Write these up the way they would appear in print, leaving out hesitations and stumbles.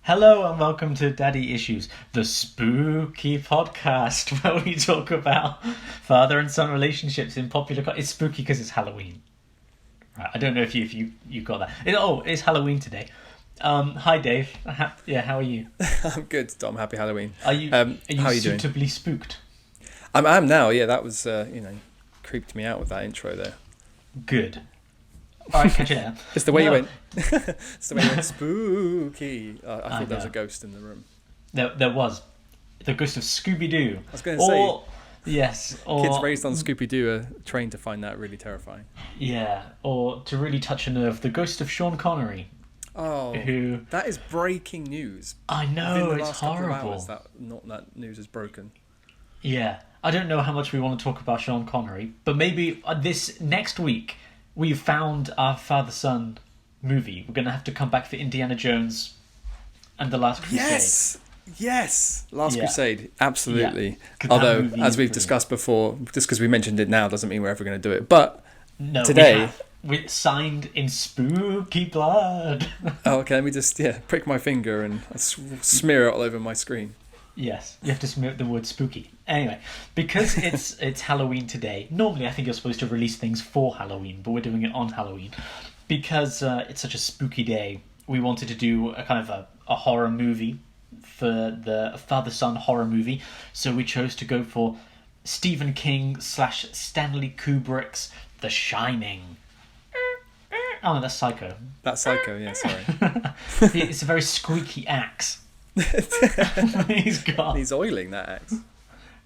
Hello and welcome to Daddy Issues, the spooky podcast where we talk about father and son relationships in popular culture. It's spooky because it's Halloween. Right, I don't know if you got that. It's Halloween today. Hi Dave. How are you? I'm good, Dom. Happy Halloween. Are you how are you doing? suitably spooked? I'm now. Yeah, that was creeped me out with that intro there. Good. All right, catch you now. It's the way you went. It's the way you went spooky. I thought there was a ghost in the room. There was the ghost of Scooby-Doo. I was going to say. Yes. Kids raised on Scooby-Doo are trained to find that really terrifying. Yeah, or to really touch a nerve, the ghost of Sean Connery. Oh, that is breaking news. I know, Within the it's last horrible. Couple of hours, that news is broken. Yeah, I don't know how much we want to talk about Sean Connery, but maybe this next week we've found our father-son movie. We're going to have to come back for Indiana Jones and The Last Crusade. Yes! Last Crusade, absolutely. Yeah, although, as we've discussed before, just because we mentioned it now doesn't mean we're ever going to do it. But today... We signed in spooky blood. Oh, okay, let me just prick my finger and smear it all over my screen. Yes, you have to smear the word spooky. Anyway, because it's Halloween today, normally I think you're supposed to release things for Halloween, but we're doing it on Halloween. Because it's such a spooky day, we wanted to do a kind of a horror movie for the father-son horror movie. So we chose to go for Stephen King / Stanley Kubrick's The Shining. Oh, that's Psycho. That's Psycho, yeah, sorry. It's a very squeaky axe. He's oiling that axe.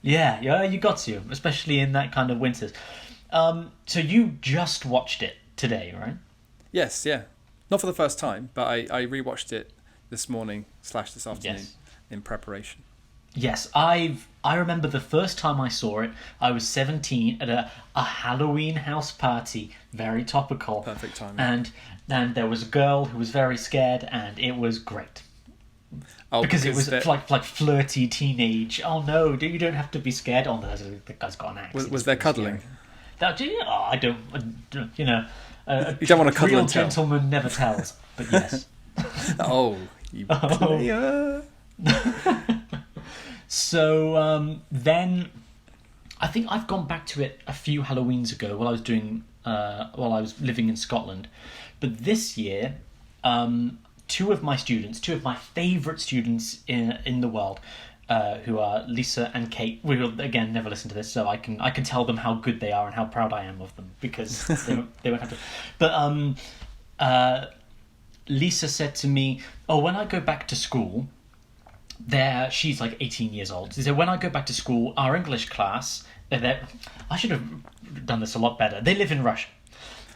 Yeah, you got to, especially in that kind of winters. So you just watched it today, right? Yes, yeah. Not for the first time, but I rewatched it this morning / this afternoon in preparation. Yes, I remember the first time I saw it, I was 17 at a Halloween house party, very topical. Perfect timing. And there was a girl who was very scared, and it was great. Oh, because it was like flirty teenage. Oh no, you don't have to be scared. Oh, the guy's got an axe. Was there cuddling? I don't. You know, you don't want to cuddle. Real and tell. Gentleman never tells. But yes. You player. So then, I think I've gone back to it a few Halloweens ago while I was living in Scotland, but this year, two of my favourite students in the world, who are Lisa and Kate. We will again never listen to this, so I can tell them how good they are and how proud I am of them because they won't have to. But Lisa said to me, "Oh, when I go back to school." She's like 18 years old. She said, when I go back to school, our English class, I should have done this a lot better. They live in Russia.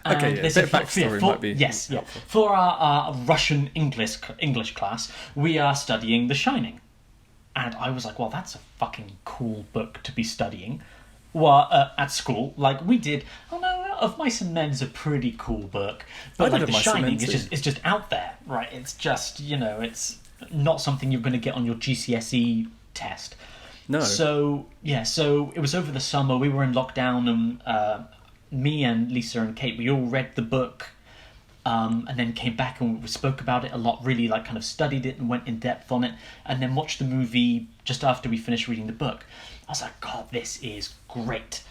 Okay, a bit of backstory might be helpful. For our Russian English class, we are studying The Shining. And I was like, well, that's a fucking cool book to be studying. Well, at school, like we did. Oh no, Of Mice and Men's a pretty cool book, but like The Shining is just out there, right? It's just it's not something you're going to get on your GCSE test. No. So it was over the summer. We were in lockdown, and me and Lisa and Kate, we all read the book, and then came back and we spoke about it a lot. Really, like, kind of studied it and went in depth on it, and then watched the movie just after we finished reading the book. I was like, God, this is great.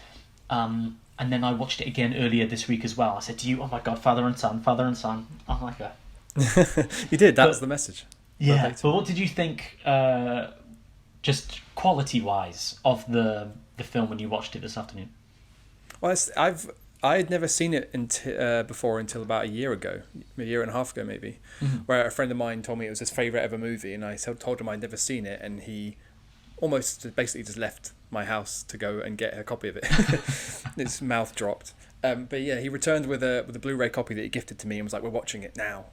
And then I watched it again earlier this week as well. I said to you, oh my God, father and son. Oh my God. You did. That was the message. Yeah, but what did you think, just quality-wise, of the film when you watched it this afternoon? Well, I had never seen it before until about a year and a half ago maybe, where a friend of mine told me it was his favourite ever movie, and I told him I'd never seen it, and he almost basically just left my house to go and get a copy of it. His mouth dropped. But yeah, he returned with a Blu-ray copy that he gifted to me and was like, we're watching it now.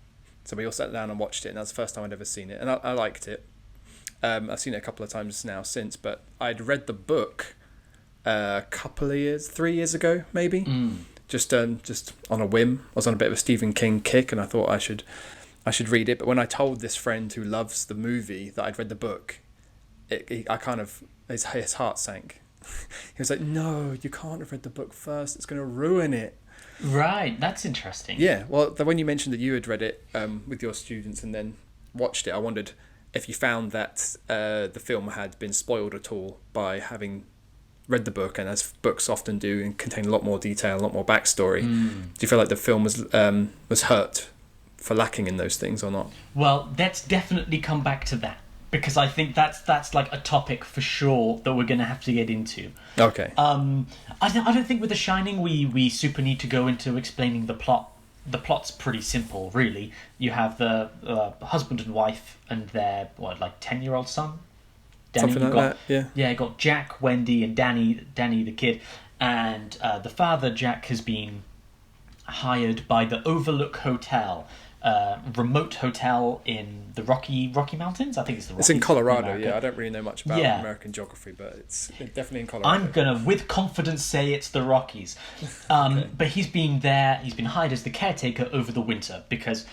So we all sat down and watched it, and that's the first time I'd ever seen it. And I liked it. I've seen it a couple of times now since, but I'd read the book a couple of years, 3 years ago, maybe. Just on a whim. I was on a bit of a Stephen King kick, and I thought I should read it. But when I told this friend who loves the movie that I'd read the book, his heart sank. He was like, no, you can't have read the book first. It's going to ruin it. Right, that's interesting. Yeah, well, when you mentioned that you had read it with your students and then watched it, I wondered if you found that the film had been spoiled at all by having read the book, and as books often do, and contain a lot more detail, a lot more backstory. Do you feel like the film was hurt for lacking in those things or not? Well, let's definitely come back to that, because I think that's like a topic for sure that we're going to have to get into. Okay. I don't think with The Shining we super need to go into explaining the plot. The plot's pretty simple, really. You have the husband and wife and their 10-year-old son. Danny, Something like that, yeah. Yeah, you got Jack, Wendy, and Danny the kid, and the father, Jack, has been hired by the Overlook Hotel, remote hotel in the Rocky Mountains. I think it's the Rockies. It's in Colorado, America. yeah. I don't really know much about American geography, but it's definitely in Colorado. I'm gonna, with confidence, say it's the Rockies. Okay. But he's been hired as the caretaker over the winter because,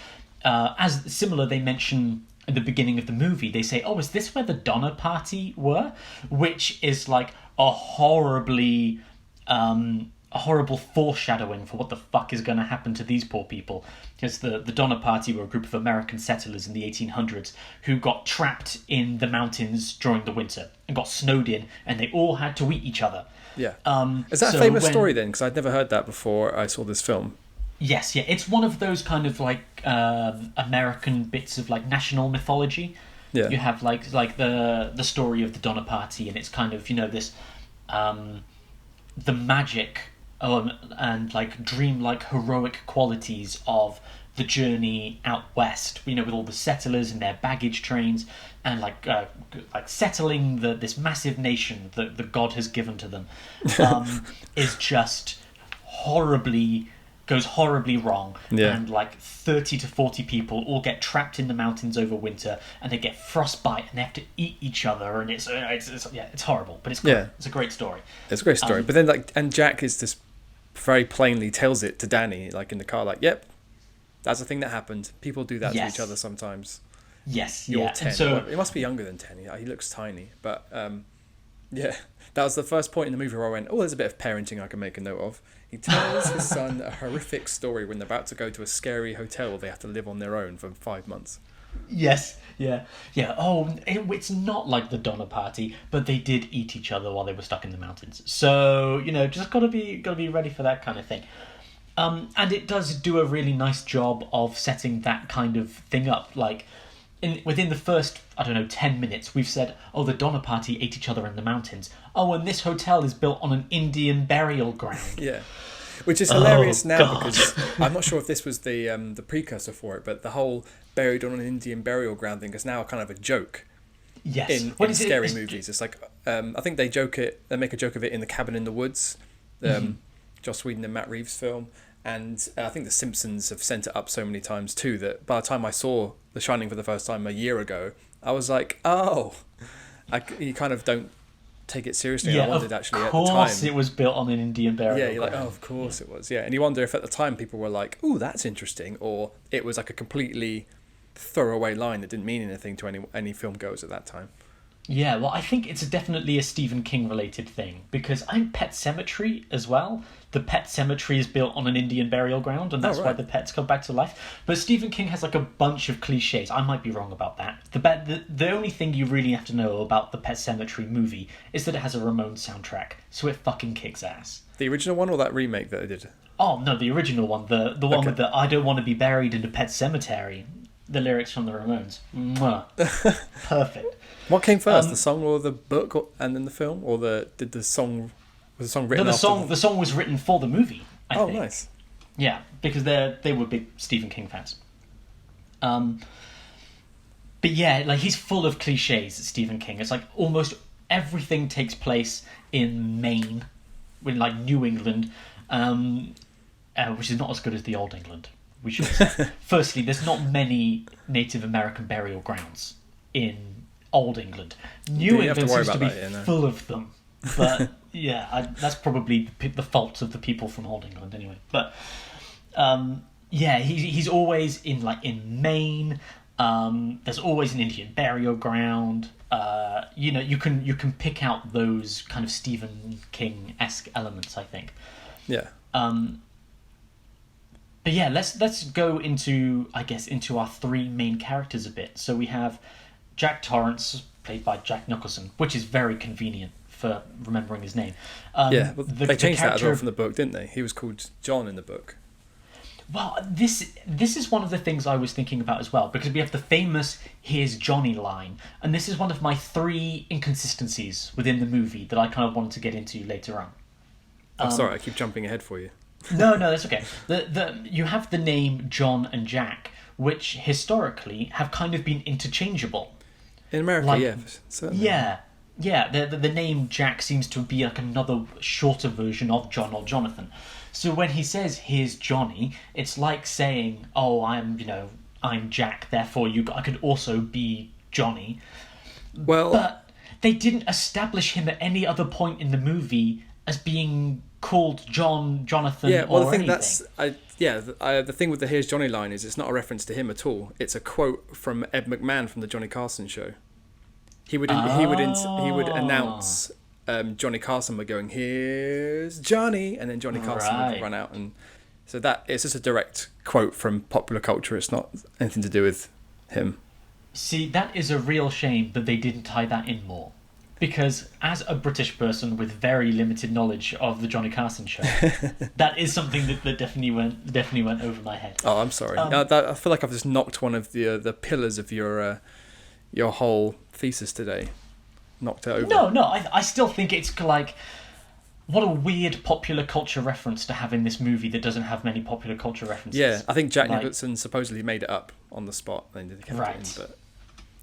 as similar, they mention at the beginning of the movie, they say, "Oh, is this where the Donner Party were?" Which is like a horribly, a horrible foreshadowing for what the fuck is going to happen to these poor people. Because the Donner Party were a group of American settlers in the 1800s who got trapped in the mountains during the winter and got snowed in, and they all had to eat each other. Yeah. Is that a famous story then? Because I'd never heard that before I saw this film. Yes, yeah. It's one of those kind of like American bits of like national mythology. Yeah. You have like the story of the Donner Party, and it's kind of, this the magic and like dreamlike heroic qualities of the journey out west, with all the settlers and their baggage trains, and like settling this massive nation that the God has given to them, is just goes horribly wrong. Yeah. And like 30 to 40 people all get trapped in the mountains over winter, and they get frostbite and they have to eat each other, and it's horrible, but it's great. Yeah. It's a great story. It's a great story. But then and Jack is just very plainly tells it to Danny, like in the car, like, "Yep, that's a thing that happened. People do that to each other sometimes." Yes, You're yeah. 10. So well, it must be younger than 10. He looks tiny, but yeah, that was the first point in the movie where I went, "Oh, there's a bit of parenting I can make a note of." He tells his son a horrific story when they're about to go to a scary hotel they have to live on their own for 5 months. Yes, yeah. Oh, it's not like the Donner Party, but they did eat each other while they were stuck in the mountains. So just gotta be ready for that kind of thing. And it does do a really nice job of setting that kind of thing up. Like within the first 10 minutes, we've said, "Oh, the Donner Party ate each other in the mountains. Oh, and this hotel is built on an Indian burial ground." Yeah. Which is hilarious now, because I'm not sure if this was the precursor for it, but the whole buried on an Indian burial ground thing is now kind of a joke. Yes. In scary movies. It's like, I think they make a joke of it in The Cabin in the Woods, Joss Whedon and Matt Reeves film. And I think The Simpsons have sent it up so many times too that by the time I saw The Shining for the first time a year ago, I was like, oh, you kind of don't take it seriously. Yeah, I wondered actually at the time. Of course it was built on an Indian burial ground. Yeah, you're like, oh, of course it was. Yeah, and you wonder if at the time people were like, oh, that's interesting, or it was like a completely throwaway line that didn't mean anything to any film goers at that time. Yeah, well, I think it's definitely a Stephen King related thing, because I'm Pet Sematary as well. The Pet Cemetery is built on an Indian burial ground, and that's why the pets come back to life. But Stephen King has like a bunch of cliches. I might be wrong about that. The only thing you really have to know about the Pet Sematary movie is that it has a Ramones soundtrack, so it fucking kicks ass. The original one or that remake that they did? Oh no, the original one, the one with the "I don't want to be buried in a pet cemetery." The lyrics from the Ramones. Mwah. Perfect. What came first, the song or the book, and then the film, or was the song written? No, the song was written for the movie. I think. Nice. Yeah, because they were big Stephen King fans. But yeah, like he's full of cliches. Stephen King. It's like almost everything takes place in Maine, in like New England, which is not as good as the Old England. We should say. Firstly, there's not many Native American burial grounds in Old England. New England seems to be full of them. But yeah, that's probably the fault of the people from Old England anyway. But yeah, he's always in Maine. There's always an Indian burial ground. You can pick out those kind of Stephen King-esque elements, I think. Yeah. But yeah, let's go into, I guess, into our three main characters a bit. So we have Jack Torrance, played by Jack Nicholson, which is very convenient for remembering his name. Yeah, well, they changed that as well character from the book, didn't they? He was called John in the book. Well, this is one of the things I was thinking about as well, because we have the famous "Here's Johnny" line, and this is one of my three inconsistencies within the movie that I kind of wanted to get into later on. I'm sorry, I keep jumping ahead for you. No, that's okay. You have the name John and Jack, which historically have kind of been interchangeable. In America, yeah, certainly. Yeah. The name Jack seems to be like another shorter version of John or Jonathan. So when he says "Here's Johnny," it's like saying, "Oh, I'm Jack, therefore I could also be Johnny." Well, but they didn't establish him at any other point in the movie as being called John, Jonathan, yeah. Well, or the thing anything. the thing with the "Here's Johnny" line is it's not a reference to him at all. It's a quote from Ed McMahon from the Johnny Carson show. He would announce Johnny Carson by going, "Here's Johnny," and then Johnny Carson would run out, and so that it's just a direct quote from popular culture. It's not anything to do with him. See, that is a real shame that they didn't tie that in more. Because as a British person with very limited knowledge of the Johnny Carson show, that is something that definitely went over my head. Oh, I'm sorry. I feel like I've just knocked one of the pillars of your whole thesis today. Knocked it over. No, I still think it's like, what a weird popular culture reference to have in this movie that doesn't have many popular culture references. Yeah, I think Jack Nicholson supposedly made it up on the spot. Then they kept it in, but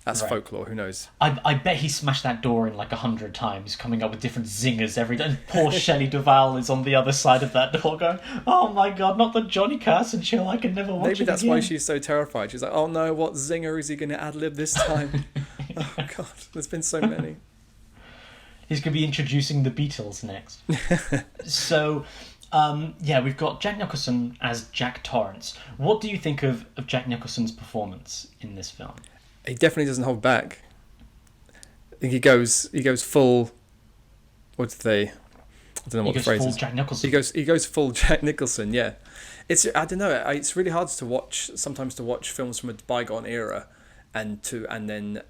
that's folklore. Who knows? I bet he smashed that door in like 100 times, coming up with different zingers every day. And poor Shelley Duvall is on the other side of that door going, "Oh my god, not the Johnny Carson show, I can never watch it Maybe that's again." why she's so terrified. She's like, "Oh no, what zinger is he going to ad-lib this time?" Oh god, there's been so many. He's going to be introducing the Beatles next. So, we've got Jack Nicholson as Jack Torrance. What do you think of Jack Nicholson's performance in this film? He definitely doesn't hold back. I think he goes full. I don't know what the phrase is. Full Jack Nicholson. He goes full Jack Nicholson. Yeah, I don't know. It's really hard to watch films from a bygone era, and then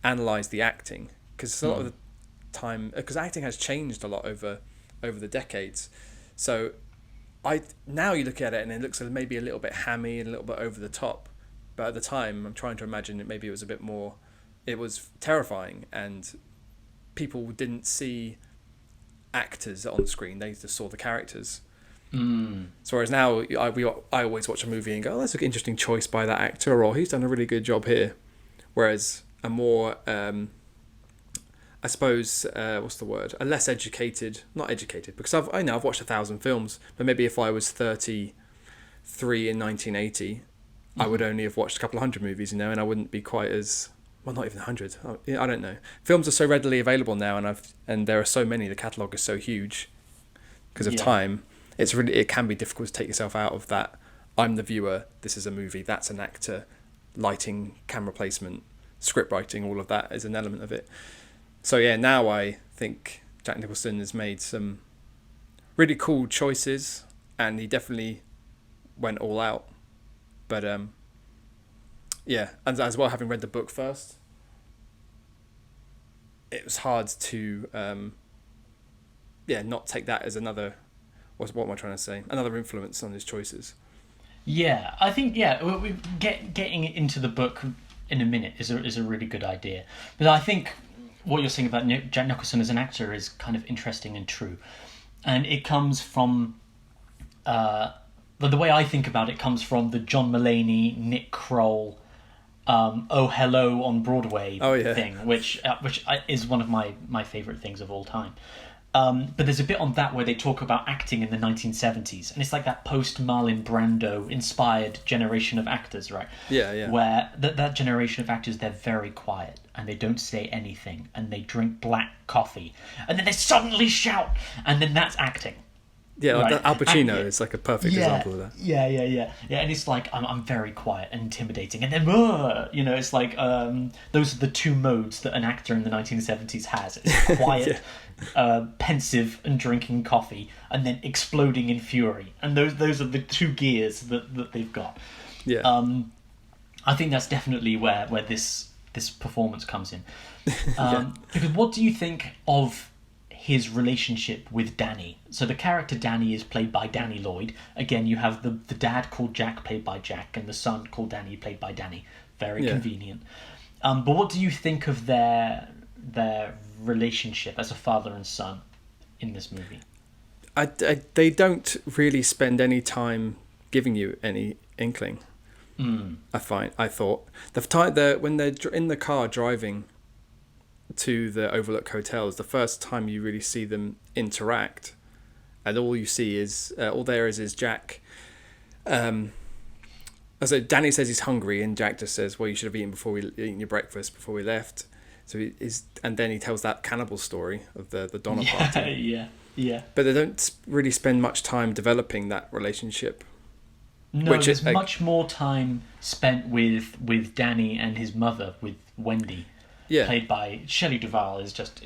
analyze the acting, because a lot of the time, because acting has changed a lot over the decades. So now you look at it and it looks maybe a little bit hammy and a little bit over the top, but at the time I'm trying to imagine that maybe it was a bit more. It was terrifying, and people didn't see actors on screen; they just saw the characters. So whereas now I always watch a movie and go, "Oh, that's an interesting choice by that actor," or "He's done a really good job here." Whereas a more, I suppose, what's the word? A less educated, not educated, because I've watched 1,000 films, but maybe if I was 33 in 1980, I would only have watched a couple of hundred movies, and I wouldn't be quite as, well, not even 100. I don't know. Films are so readily available now, and there are so many. The catalogue is so huge because of time. It can be difficult to take yourself out of that. I'm the viewer. This is a movie. That's an actor. Lighting, camera placement, script writing, all of that is an element of it. So yeah, now I think Jack Nicholson has made some really cool choices, and he definitely went all out. But and as well, having read the book first, it was hard to not take that as another. What am I trying to say? Another influence on his choices. Yeah, I think getting into the book in a minute is a really good idea. But I think what you're saying about Jack Nicholson as an actor is kind of interesting and true, and it comes from the way I think about it comes from the John Mulaney, Nick Kroll, "Oh Hello" on Broadway thing, which is one of my favorite things of all time. But there's a bit on that where they talk about acting in the 1970s, and it's like that post-Marlon Brando inspired generation of actors, right? Yeah. Where that generation of actors, they're very quiet and they don't say anything, and they drink black coffee, and then they suddenly shout, and then that's acting. Yeah, like right. Al Pacino And, is like a perfect example of that. Yeah. And it's like I'm very quiet and intimidating, and then it's like those are the two modes that an actor in the 1970s has. It's quiet, pensive, and drinking coffee, and then exploding in fury. And those are the two gears that they've got. Yeah. I think that's definitely where this performance comes in. Because what do you think of his relationship with Danny? So the character Danny is played by Danny Lloyd. Again, you have the dad called Jack, played by Jack, and the son called Danny, played by Danny. Very convenient. But what do you think of their relationship as a father and son in this movie? They don't really spend any time giving you any inkling. I thought the time when they're in the car driving to the Overlook Hotel is the first time you really see them interact, and all you see is Jack. So Danny says he's hungry, and Jack just says, "Well, you should have eaten your breakfast before we left." So and then he tells that cannibal story of the Donner Party. Yeah. But they don't really spend much time developing that relationship. No, there's much more time spent with Danny and his mother, with Wendy, played by Shelley Duvall, is just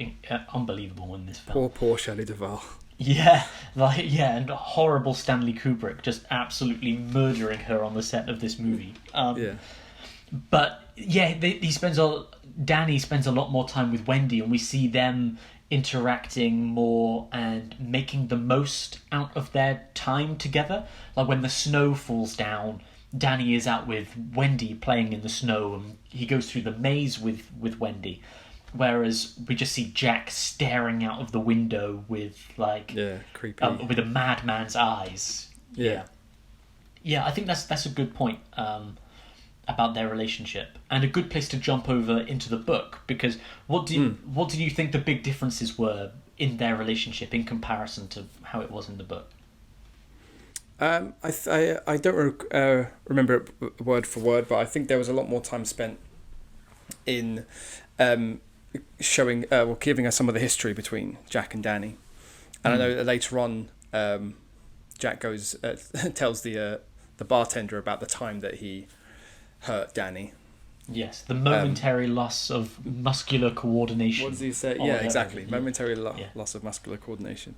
unbelievable in this film. Poor Shelley Duvall. Yeah, and horrible Stanley Kubrick just absolutely murdering her on the set of this movie. But Danny spends a lot more time with Wendy, and we see them interacting more and making the most out of their time together. Like when the snow falls down, Danny is out with Wendy playing in the snow, and he goes through the maze with Wendy, whereas we just see Jack staring out of the window with creepy, with a madman's eyes. I think that's a good point about their relationship, and a good place to jump over into the book, because what did you think the big differences were in their relationship in comparison to how it was in the book? I don't remember it word for word, but I think there was a lot more time spent in showing, giving us some of the history between Jack and Danny. And I know that later on, Jack goes tells the bartender about the time that he hurt Danny. Yes, the momentary loss of muscular coordination. What does he say? Yeah, exactly. Momentary loss of muscular coordination.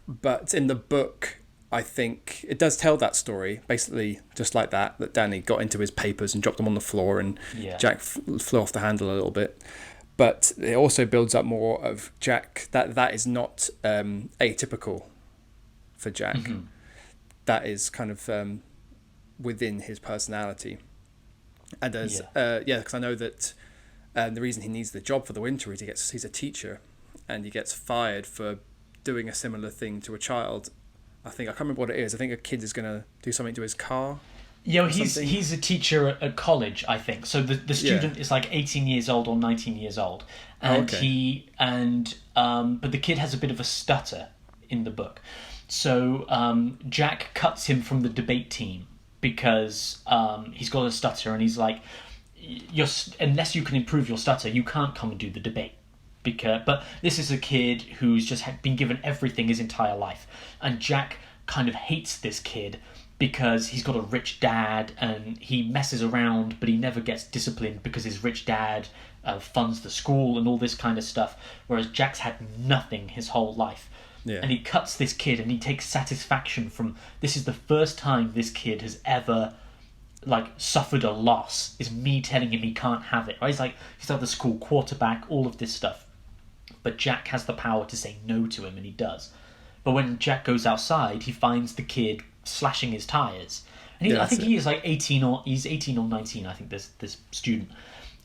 But in the book, I think it does tell that story, basically just like that Danny got into his papers and dropped them on the floor, and Jack flew off the handle a little bit. But it also builds up more of Jack, that is not atypical for Jack. Mm-hmm. That is kind of within his personality. And because I know that the reason he needs the job for the winter is he's a teacher, and he gets fired for doing a similar thing to a child. I can't remember what it is. I think a kid is going to do something to his car. Yeah, he's a teacher at college, I think. So the student is like 18 years old or 19 years old, and but the kid has a bit of a stutter in the book. So Jack cuts him from the debate team because he's got a stutter, and he's like, unless you can improve your stutter, you can't come and do the debate. But this is a kid who's just been given everything his entire life, and Jack kind of hates this kid because he's got a rich dad, and he messes around, but he never gets disciplined because his rich dad funds the school and all this kind of stuff, whereas Jack's had nothing his whole life. Yeah. And he cuts this kid, and he takes satisfaction from, this is the first time this kid has ever suffered a loss, is me telling him he can't have it. Right? He's like the school quarterback, all of this stuff. But Jack has the power to say no to him, and he does. But when Jack goes outside, he finds the kid slashing his tires. And I think he is 18 or 19, I think, this student.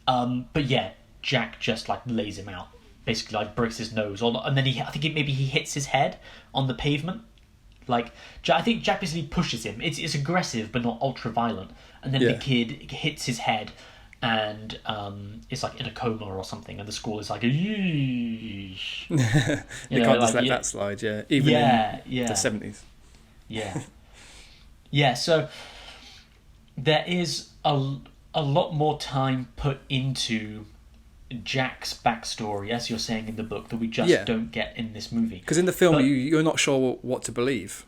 But yeah, Jack just lays him out. Basically breaks his nose, and then I think maybe he hits his head on the pavement. I think Jack basically pushes him. It's aggressive but not ultra violent. And then the kid hits his head, and it's in a coma or something, and the school is yeesh. They can't just let that slide, even in the 70s. So there is a lot more time put into Jack's backstory, as you're saying in the book, that we just Yeah. don't get in this movie. Because in the film, But- you're not sure what to believe.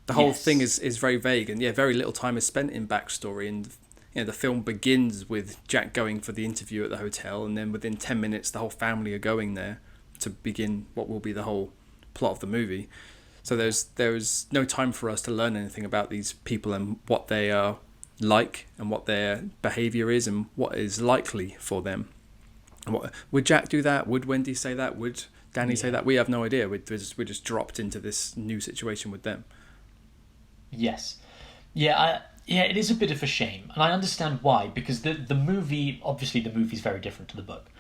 The whole Yes. thing is very vague, and very little time is spent in backstory. And the film begins with Jack going for the interview at the hotel, and then within 10 minutes, the whole family are going there to begin what will be the whole plot of the movie. So there's no time for us to learn anything about these people and what they are like and what their behaviour is and what is likely for them. And would Jack do that? Would Wendy say that? Would Danny say that? We have no idea. We're just dropped into this new situation with them. Yes. Yeah, it is a bit of a shame. And I understand why, because the movie, obviously the movie's very different to the book.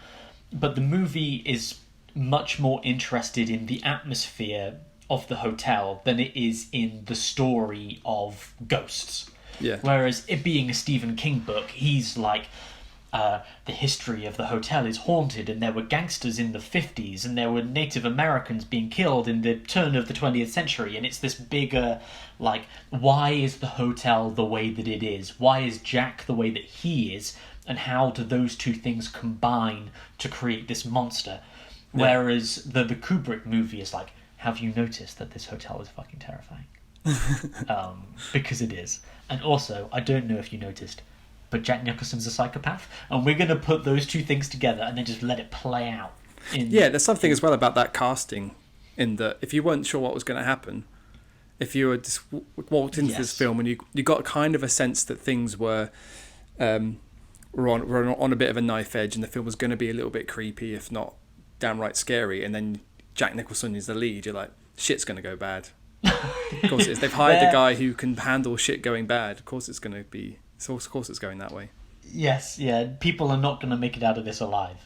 But the movie is much more interested in the atmosphere of the hotel than it is in the story of ghosts. Yeah. Whereas it being a Stephen King book, he's like, the history of the hotel is haunted, and there were gangsters in the 50s, and there were Native Americans being killed in the turn of the 20th century, and it's this bigger, like, why is the hotel the way that it is? Why is Jack the way that he is? And how do those two things combine to create this monster? Yeah. Whereas the Kubrick movie is like, have you noticed that this hotel is fucking terrifying? Because it is. And also, I don't know if you noticed, but Jack Nicholson's a psychopath, and we're going to put those two things together and then just let it play out. There's something as well about that casting, in that if you weren't sure what was going to happen, if you had just walked into this film and you got kind of a sense that things were on a bit of a knife edge, and the film was going to be a little bit creepy, if not downright scary, and then Jack Nicholson is the lead, you're like, shit's going to go bad. Of course it is. They've hired the guy who can handle shit going bad. Of course it's going to be... Of course it's going that way. Yes, yeah. People are not going to make it out of this alive.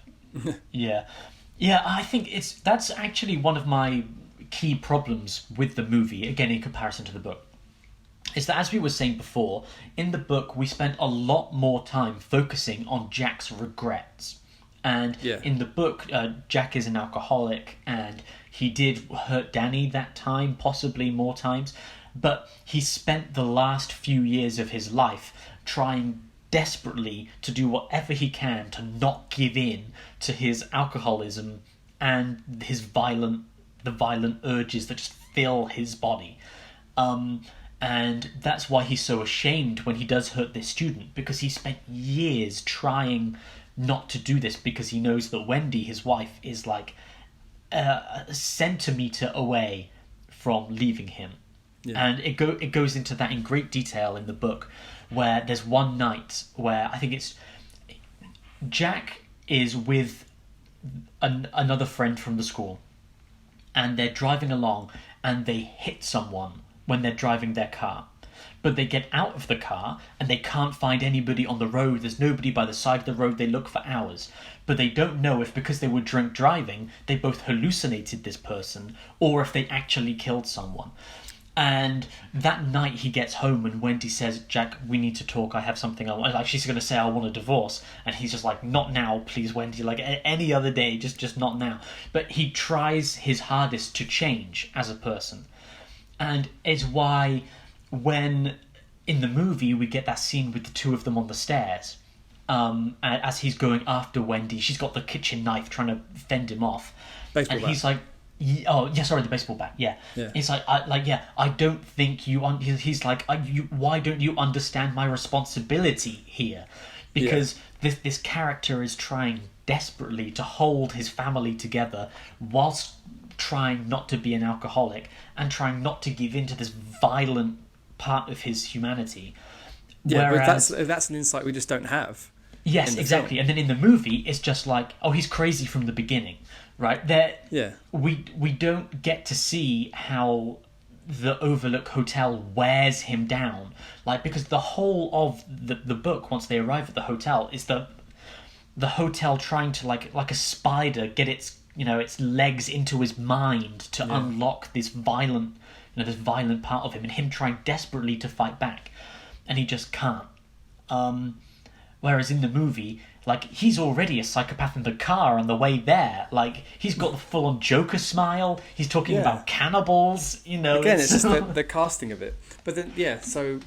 Yeah. I think that's actually one of my key problems with the movie, again, in comparison to the book, is that, as we were saying before, in the book we spent a lot more time focusing on Jack's regrets. And in the book, Jack is an alcoholic, and he did hurt Danny that time, possibly more times, but he spent the last few years of his life trying desperately to do whatever he can to not give in to his alcoholism and the violent urges that just fill his body. And that's why he's so ashamed when he does hurt this student, because he spent years trying not to do this, because he knows that Wendy, his wife, is like a centimetre away from leaving him. Yeah. And it goes into that in great detail in the book, where there's one night where I think it's Jack is with another friend from the school, and they're driving along, and they hit someone when they're driving their car. But they get out of the car, and they can't find anybody on the road. There's nobody by the side of the road. They look for hours. But they don't know if, because they were drunk driving, they both hallucinated this person, or if they actually killed someone. And that night he gets home, and Wendy says, Jack, we need to talk. I have something. Like, she's going to say, I want a divorce. And he's just like, not now, please, Wendy. Like, any other day, just not now. But he tries his hardest to change as a person. And it's why when in the movie we get that scene with the two of them on the stairs, as he's going after Wendy, she's got the kitchen knife trying to fend him off. Baseball and bat. He's like, the baseball bat. Yeah. He's like, I don't think you. He's like, why don't you understand my responsibility here? Because this character is trying desperately to hold his family together whilst trying not to be an alcoholic and trying not to give in to this violent part of his humanity. Yeah, whereas, but that's an insight we just don't have. Yes, exactly. Film. And then in the movie, it's just like, he's crazy from the beginning. Right there, we don't get to see how the Overlook Hotel wears him down, like, because the whole of the book, once they arrive at the hotel, is the hotel trying to like a spider get its legs into his mind to unlock this violent part of him, and him trying desperately to fight back, and he just can't. Whereas in the movie, like, he's already a psychopath in the car on the way there. Like, he's got the full-on Joker smile. He's talking about cannibals, Again, it's just the casting of it. But then, so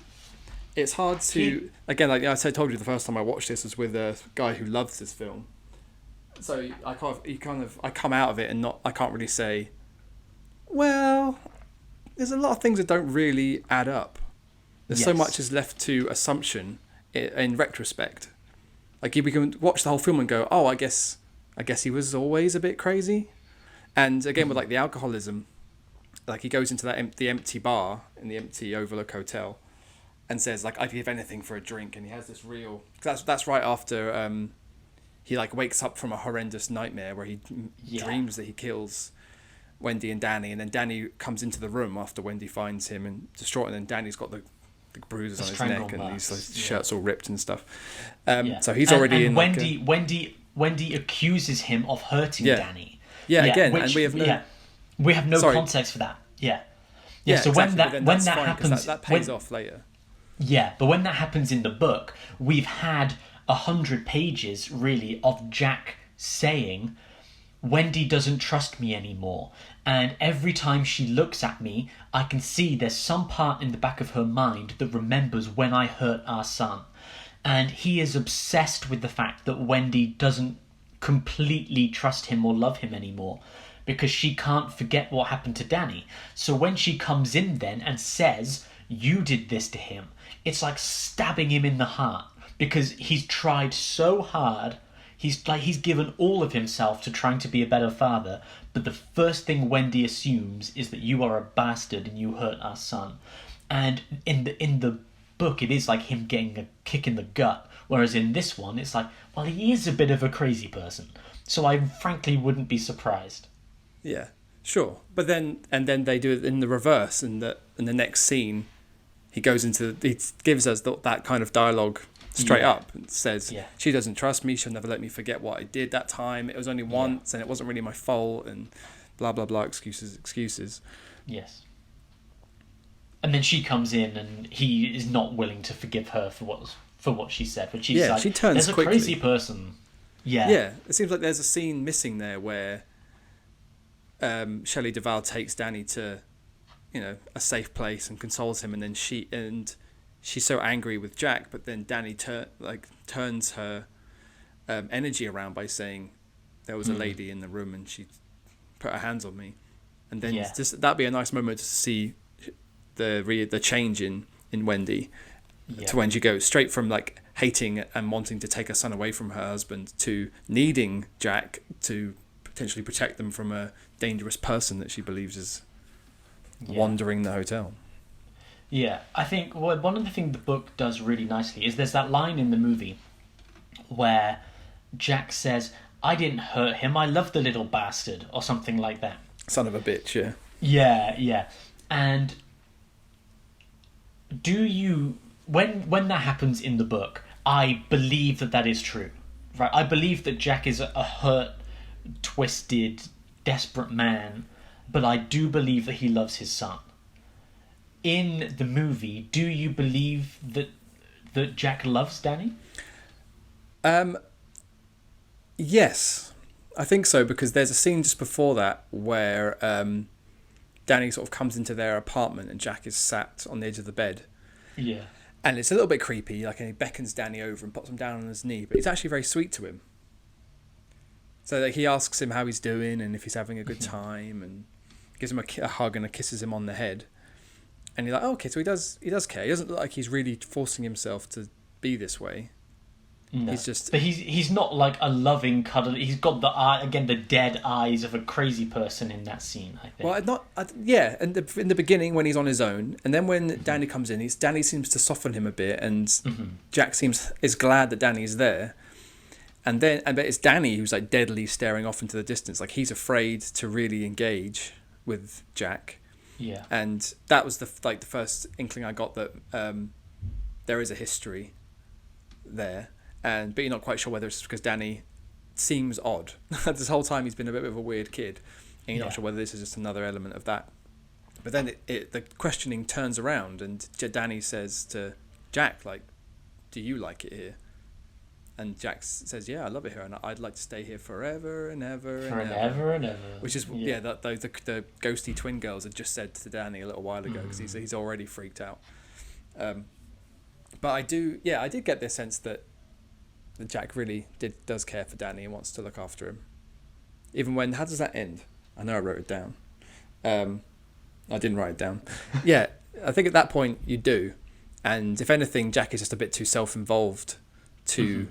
it's hard to... Again, like I told you the first time I watched this was with a guy who loves this film. So I come out of it and I can't really say, well, there's a lot of things that don't really add up. There's so much is left to assumption in retrospect. Like we can watch the whole film and go, oh, I guess he was always a bit crazy. And again, with like the alcoholism, like he goes into the empty bar in the empty Overlook Hotel and says like, I'd give anything for a drink. And he has this real, that's right after he like wakes up from a horrendous nightmare where he dreams that he kills Wendy and Danny, and then Danny comes into the room after Wendy finds him and distraught, and then Danny's got the bruises on his neck and his shirt's all ripped and stuff. So he's already in. Wendy accuses him of hurting Danny. Yeah, again, and we have no context for that. So exactly, when that happens, that pays off later. Yeah, but when that happens in the book, we've had 100 pages really of Jack saying, Wendy doesn't trust me anymore, and every time she looks at me, I can see there's some part in the back of her mind that remembers when I hurt our son. And he is obsessed with the fact that Wendy doesn't completely trust him or love him anymore, because she can't forget what happened to Danny. So when she comes in then and says, you did this to him, it's like stabbing him in the heart, because he's tried so hard. He's given all of himself to trying to be a better father, but the first thing Wendy assumes is that you are a bastard and you hurt our son. And in the book, it is like him getting a kick in the gut, whereas in this one, it's like, well, he is a bit of a crazy person. So I frankly wouldn't be surprised. Yeah, sure. But then they do it in the reverse, in the next scene, he gives us that kind of dialogue straight up and says, she doesn't trust me, she'll never let me forget what I did that time, it was only once and it wasn't really my fault, and blah blah blah, excuses. Yes. And then she comes in and he is not willing to forgive her for what she said, but she's like, she turns there's a quickly. Crazy person. Yeah, it seems like there's a scene missing there where Shelley Duvall takes Danny to a safe place and consoles him, and then she's so angry with Jack, but then Danny turns her energy around by saying, there was a lady in the room and she put her hands on me. And then that'd be a nice moment to see the change in Wendy, to when she goes straight from like hating and wanting to take her son away from her husband to needing Jack to potentially protect them from a dangerous person that she believes is wandering the hotel. Yeah, I think one of the things the book does really nicely is there's that line in the movie where Jack says, I didn't hurt him, I love the little bastard, or something like that. Son of a bitch, yeah. Yeah. And do you... When that happens in the book, I believe that is true. Right? I believe that Jack is a hurt, twisted, desperate man, but I do believe that he loves his son. In the movie, do you believe that Jack loves Danny? Yes, I think so, because there's a scene just before that where Danny sort of comes into their apartment and Jack is sat on the edge of the bed. Yeah. And it's a little bit creepy, like, and he beckons Danny over and puts him down on his knee, but he's actually very sweet to him. So like, he asks him how he's doing and if he's having a good time, and gives him a hug and kisses him on the head. And you're like, oh, okay, so he does care. He doesn't look like he's really forcing himself to be this way. No. But he's not like a loving cuddle. He's got the dead eyes of a crazy person in that scene, I think. Well, in the beginning when he's on his own, and then when Danny comes in, Danny seems to soften him a bit, and Jack is glad that Danny's there. And then, but it's Danny who's like deadly staring off into the distance, like he's afraid to really engage with Jack. Yeah. And that was the first inkling I got that there is a history there, but you're not quite sure whether it's because Danny seems odd. This whole time he's been a bit of a weird kid, and you're not sure whether this is just another element of that. But then the questioning turns around, and Danny says to Jack, like, do you like it here? And Jack says, yeah, I love it here, and I'd like to stay here forever and ever and ever. Which is, the ghosty twin girls had just said to Danny a little while ago, because he's already freaked out. But I did get this sense that that Jack really does care for Danny and wants to look after him. Even when, how does that end? I know I wrote it down. I didn't write it down. Yeah, I think at that point you do. And if anything, Jack is just a bit too self-involved to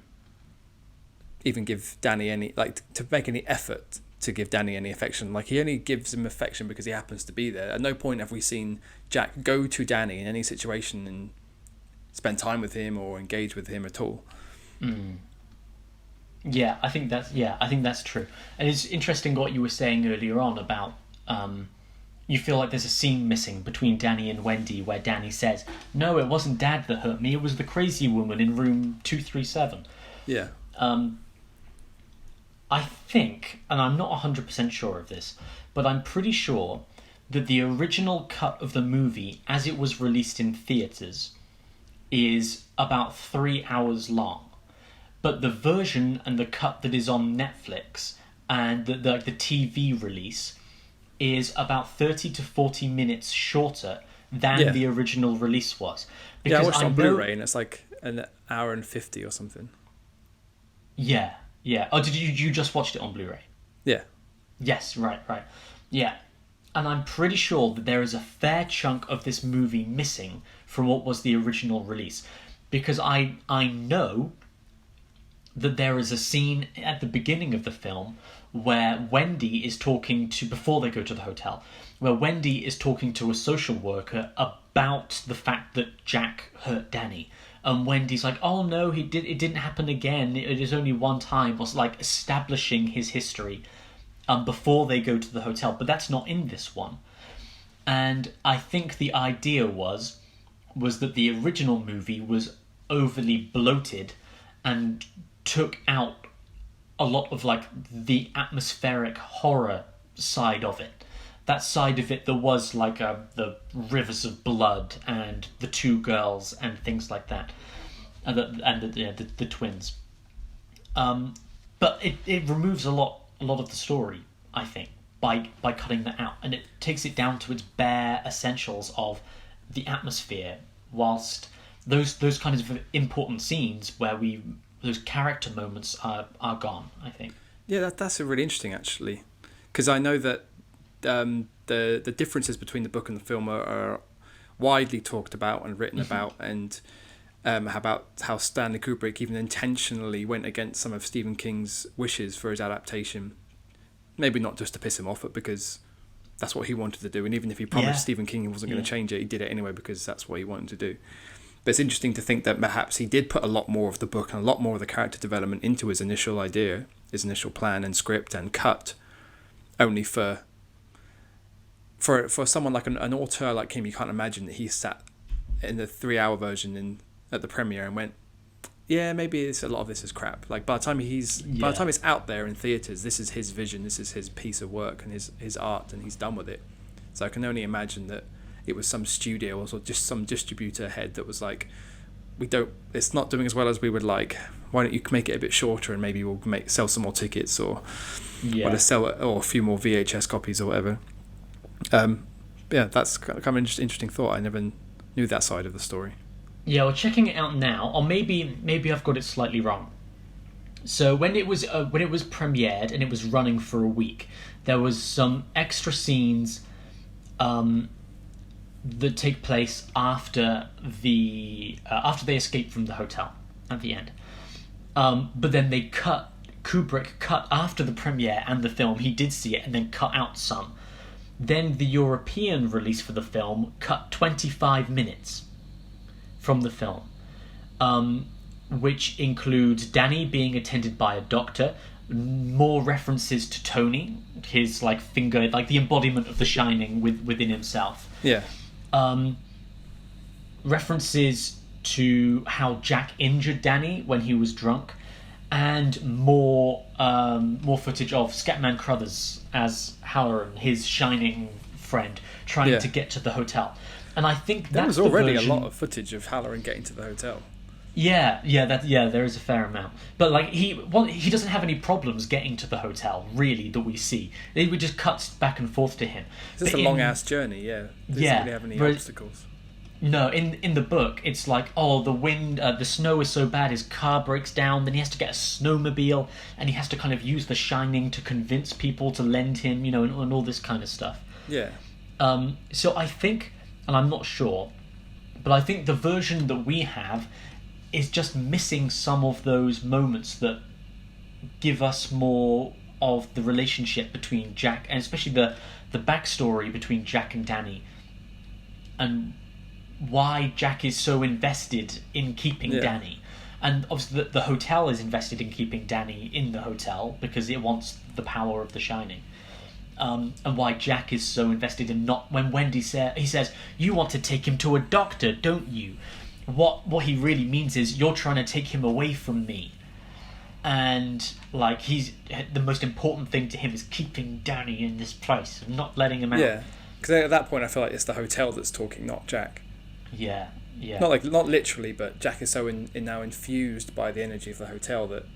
even give Danny any, like, to make any effort to give Danny any affection. Like, he only gives him affection because he happens to be there. At no point have we seen Jack go to Danny in any situation and spend time with him or engage with him at all. Yeah, I think that's true. And it's interesting what you were saying earlier on about you feel like there's a scene missing between Danny and Wendy where Danny says, "No, it wasn't Dad that hurt me. It was the crazy woman in room 237." Yeah. I think, and I'm not 100% sure of this, but I'm pretty sure that the original cut of the movie, as it was released in theatres, is about 3 hours long. But the version and the cut that is on Netflix and the TV release is about 30 to 40 minutes shorter than the original release was. Because I watched it on Blu-ray and it's like an hour and 50 or something. Yeah. Oh, did you just watched it on Blu-ray? Yeah. Yes, right. Yeah. And I'm pretty sure that there is a fair chunk of this movie missing from what was the original release. Because I know that there is a scene at the beginning of the film where Wendy is talking to, before they go to the hotel, where Wendy is talking to a social worker about the fact that Jack hurt Danny. And Wendy's like, "Oh no, it didn't happen again. It is only one time." Was like establishing his history before they go to the hotel. But that's not in this one. And I think the idea was that the original movie was overly bloated and took out a lot of like the atmospheric horror side of it. That side of it, there was like the rivers of blood and the two girls and things like that, and the twins. But it removes a lot of the story, I think, by cutting that out, and it takes it down to its bare essentials of the atmosphere. Whilst those kinds of important scenes where those character moments are gone, I think. Yeah, that's really interesting actually, because I know that the differences between the book and the film are widely talked about and written about, and about how Stanley Kubrick even intentionally went against some of Stephen King's wishes for his adaptation. Maybe not just to piss him off, but because that's what he wanted to do. And even if he promised Stephen King he wasn't going to change it, he did it anyway because that's what he wanted to do. But it's interesting to think that perhaps he did put a lot more of the book and a lot more of the character development into his initial idea, his initial plan and script and cut, only for someone like an auteur like him. You can't imagine that he sat in the 3-hour version at the premiere and went, yeah, maybe a lot of this is crap. Like by the time it's out there in theatres, this is his vision, this is his piece of work and his art, and he's done with it. So I can only imagine that it was some studio or just some distributor head that was like, it's not doing as well as we would like. Why don't you make it a bit shorter and maybe we'll sell some more tickets or sell or a few more VHS copies or whatever. That's kind of an interesting thought. I never knew that side of the story. Yeah, well, checking it out now, or maybe I've got it slightly wrong. So when it was premiered and it was running for a week, there was some extra scenes that take place after they escape from the hotel at the end. But then Kubrick cut after the premiere and the film. He did see it and then cut out some. Then the European release for the film cut 25 minutes from the film, which includes Danny being attended by a doctor, more references to Tony, his like finger, like the embodiment of The Shining within himself. Yeah. References to how Jack injured Danny when he was drunk, and more footage of Scatman Crothers as Halloran, his Shining friend, trying to get to the hotel. And I think there was already a lot of footage of Halloran getting to the hotel. Yeah, there is a fair amount. But like he doesn't have any problems getting to the hotel, really, that we see. They would just cut back and forth to him. It's just a long ass journey, yeah. Doesn't really have any obstacles. No, in the book, it's like, oh, the snow is so bad, his car breaks down, then he has to get a snowmobile, and he has to kind of use the Shining to convince people to lend him, and all this kind of stuff. Yeah. So I think, and I'm not sure, but I think the version that we have is just missing some of those moments that give us more of the relationship between Jack, and especially the backstory between Jack and Danny, and why Jack is so invested in keeping Danny. And obviously the hotel is invested in keeping Danny in the hotel because it wants the power of the Shining. And why Jack is so invested in not... When Wendy he says, you want to take him to a doctor, don't you? What he really means is, you're trying to take him away from me. And, like, the most important thing to him is keeping Danny in this place and not letting him out. Yeah, because at that point I feel like it's the hotel that's talking, not Jack. Yeah. Not literally, but Jack is so now infused by the energy of the hotel that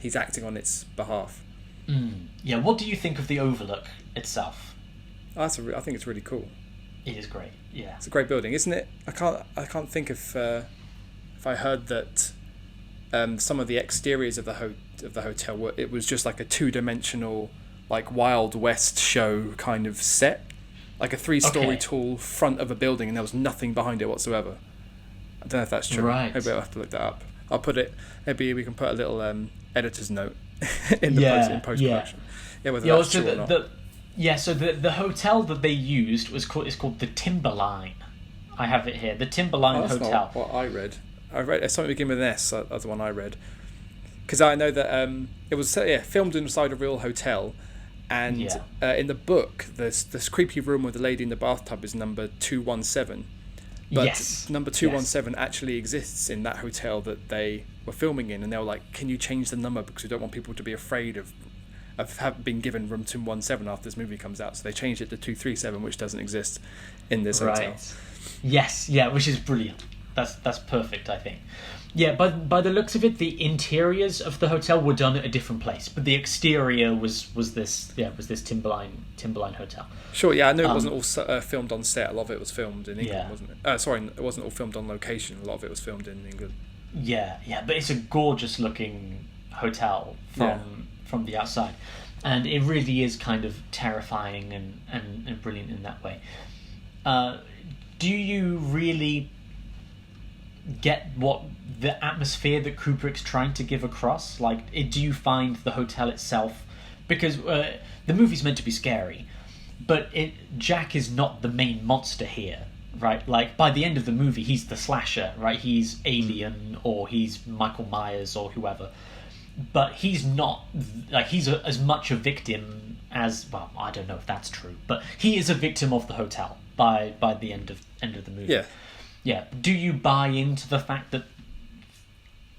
he's acting on its behalf. Yeah, what do you think of the Overlook itself? I think it's really cool. It is great. Yeah, it's a great building, isn't it? I can't think if I heard that some of the exteriors of the hotel it was just like a 2-dimensional, like Wild West show kind of set, like a 3-story tall front of a building, and there was nothing behind it whatsoever. I don't know if that's true. Right. Maybe I'll have to look that up. I'll put it. Maybe we can put a little editor's note in post production. Yeah, whether that's true or not. So the hotel that they used is called the Timberline. I have it here. The Timberline that's Hotel. Not what I read something beginning with an S. That's the one I read. Because I know that it was filmed inside a real hotel, and in the book, this creepy room with the lady in the bathtub is number 217. But number 217 actually exists in that hotel that they were filming in, and they were like, "Can you change the number because we don't want people to be afraid of having been given room 217 after this movie comes out?" So they changed it to 237, which doesn't exist in this hotel. Yes, which is brilliant. That's perfect, I think. Yeah, by the looks of it, the interiors of the hotel were done at a different place, but the exterior was this Timberline Hotel. Sure, yeah, I know it wasn't all filmed on set. A lot of it was filmed in England, wasn't it? Sorry, it wasn't all filmed on location. A lot of it was filmed in England. Yeah, but it's a gorgeous looking hotel from the outside, and it really is kind of terrifying and brilliant in that way. Do you really get what the atmosphere that Kubrick's trying to give across? Like, do you find the hotel itself, because the movie's meant to be scary, but Jack is not the main monster here, right? Like, by the end of the movie, he's the slasher, right? He's Alien, or he's Michael Myers, or whoever, but he's not, like, he's as much a victim as, well, I don't know if that's true, but he is a victim of the hotel by the end of the movie. Yeah. Do you buy into the fact that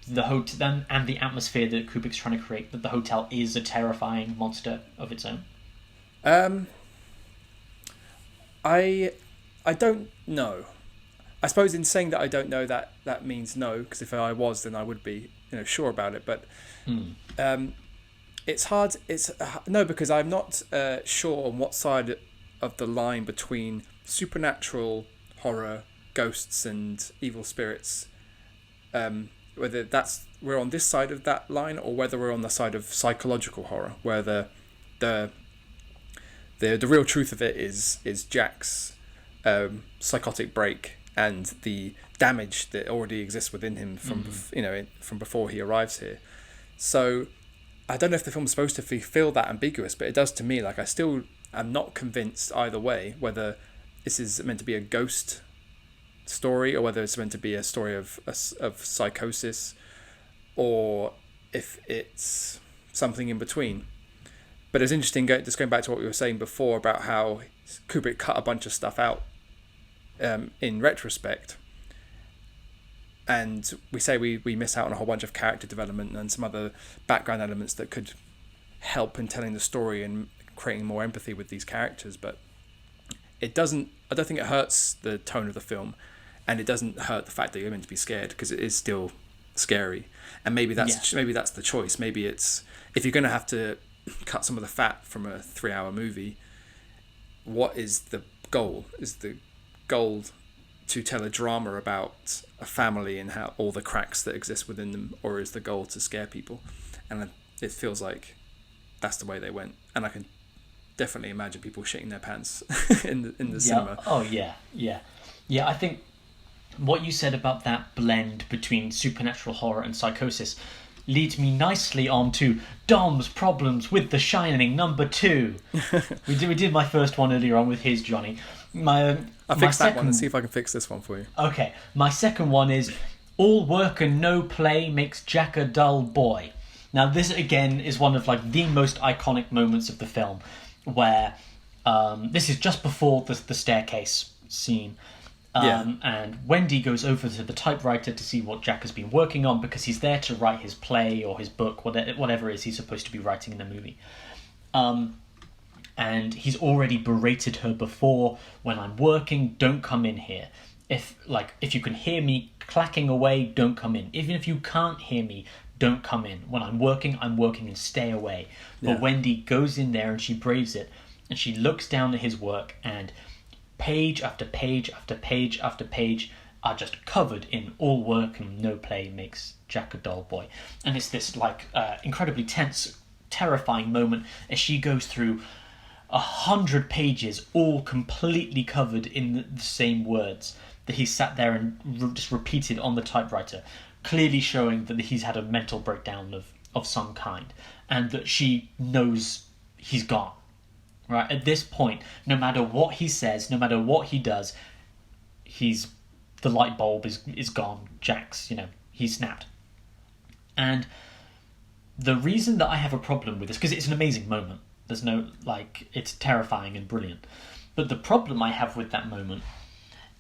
the hotel and the atmosphere that Kubrick's trying to create, that the hotel is a terrifying monster of its own? I don't know. I suppose in saying that I don't know, that means no, because if I was, then I would be sure about it. But it's hard. It's no, because I'm not sure on what side of the line between supernatural horror, ghosts and evil spirits, whether we're on this side of that line, or whether we're on the side of psychological horror, where the real truth of it is Jack's psychotic break and the damage that already exists within him from before he arrives here. So I don't know if the film's supposed to feel that ambiguous, but it does to me. Like, I still am not convinced either way whether this is meant to be a ghost story or whether it's meant to be a story of psychosis, or if it's something in between. But it's interesting, just going back to what we were saying before about how Kubrick cut a bunch of stuff out in retrospect, and we say we miss out on a whole bunch of character development and some other background elements that could help in telling the story and creating more empathy with these characters. But it doesn't. I don't think it hurts the tone of the film, and it doesn't hurt the fact that you're meant to be scared, because it is still scary. And maybe that's the choice. Maybe it's, if you're going to have to cut some of the fat from a 3-hour movie, what is the goal? Is the goal to tell a drama about a family and how all the cracks that exist within them, or is the goal to scare people? And it feels like that's the way they went, and I can definitely imagine people shitting their pants in the cinema. Oh yeah. I think what you said about that blend between supernatural horror and psychosis leads me nicely on to Dom's problems with The Shining #2. we did my first one earlier on with his Johnny. I fixed that one. Let's see if I can fix this one for you. Okay, my second one is all work and no play makes Jack a dull boy. Now this again is one of like the most iconic moments of the film, where this is just before the staircase scene. And Wendy goes over to the typewriter to see what Jack has been working on, because he's there to write his play or his book, whatever it is he's supposed to be writing in the movie. And he's already berated her before. When I'm working, don't come in here. If you can hear me clacking away, don't come in. Even if you can't hear me, don't come in. When I'm working and stay away. But Wendy goes in there and she braves it, and she looks down at his work, and page after page after page after page are just covered in all work and no play makes Jack a dull boy. And it's this incredibly tense, terrifying moment as she goes through 100 pages all completely covered in the same words that he sat there and just repeated on the typewriter, clearly showing that he's had a mental breakdown of some kind, and that she knows he's gone. Right, at this point, no matter what he says, no matter what he does, the light bulb is gone. Jack's, he's snapped. And the reason that I have a problem with this, because it's an amazing moment, there's no, it's terrifying and brilliant. But the problem I have with that moment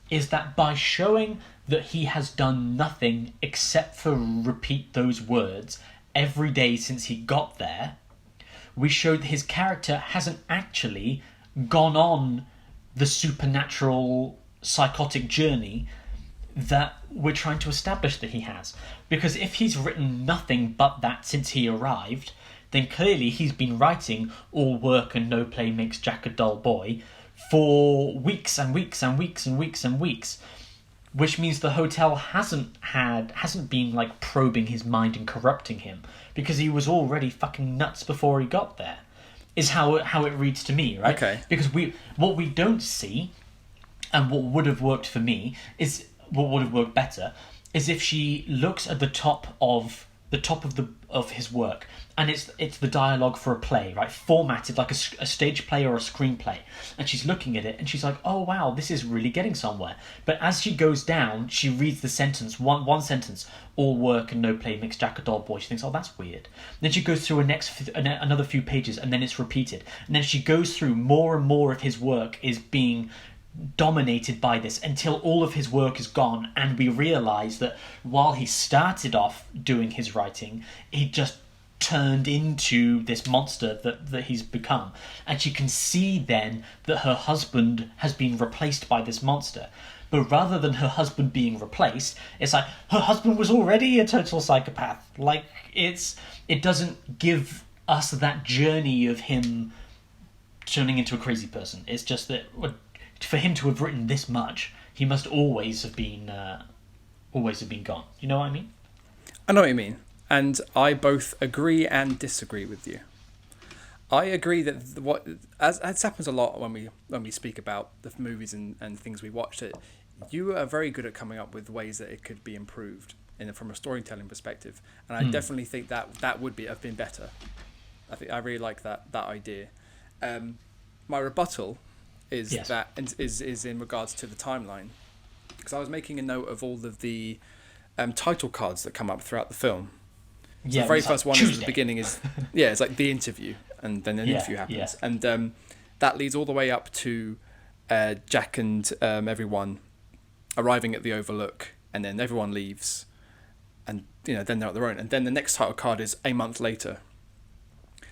is that by showing that he has done nothing except for repeat those words every day since he got there, we showed that his character hasn't actually gone on the supernatural psychotic journey that we're trying to establish that he has. Because if he's written nothing but that since he arrived, then clearly he's been writing all work and no play makes Jack a dull boy for weeks and weeks and weeks and weeks and weeks. Which means the hotel hasn't been probing his mind and corrupting him, because he was already fucking nuts before he got there, is how it reads to me, right? Okay. Because what we don't see, and what would have worked for me, is what would have worked better, is if she looks at the top of his work, and it's the dialogue for a play, right? Formatted like a stage play or a screenplay, and she's looking at it and she's like, oh wow, this is really getting somewhere. But as she goes down, she reads the sentence, one sentence, all work and no play makes Jack a dull boy. She thinks, oh, that's weird. Then she goes through another few pages, and then it's repeated, and then she goes through more and more of his work is being dominated by this until all of his work is gone, and we realise that while he started off doing his writing, he just turned into this monster that he's become. And she can see then that her husband has been replaced by this monster. But rather than her husband being replaced, it's like her husband was already a total psychopath. It doesn't give us that journey of him turning into a crazy person. It's just that for him to have written this much, he must always have been gone. You know what I mean? I know what you mean. And I both agree and disagree with you. I agree that as happens a lot when we speak about the movies and things we watched, it you are very good at coming up with ways that it could be improved from a storytelling perspective, and I definitely think that would have been better. I really like that idea. My rebuttal is is in regards to the timeline, because I was making a note of all of the title cards that come up throughout the film. So the very first one is at the beginning it's like the interview, and then an interview happens, and that leads all the way up to Jack and everyone arriving at the Overlook, and then everyone leaves, and then they're on their own, and then the next title card is a month later.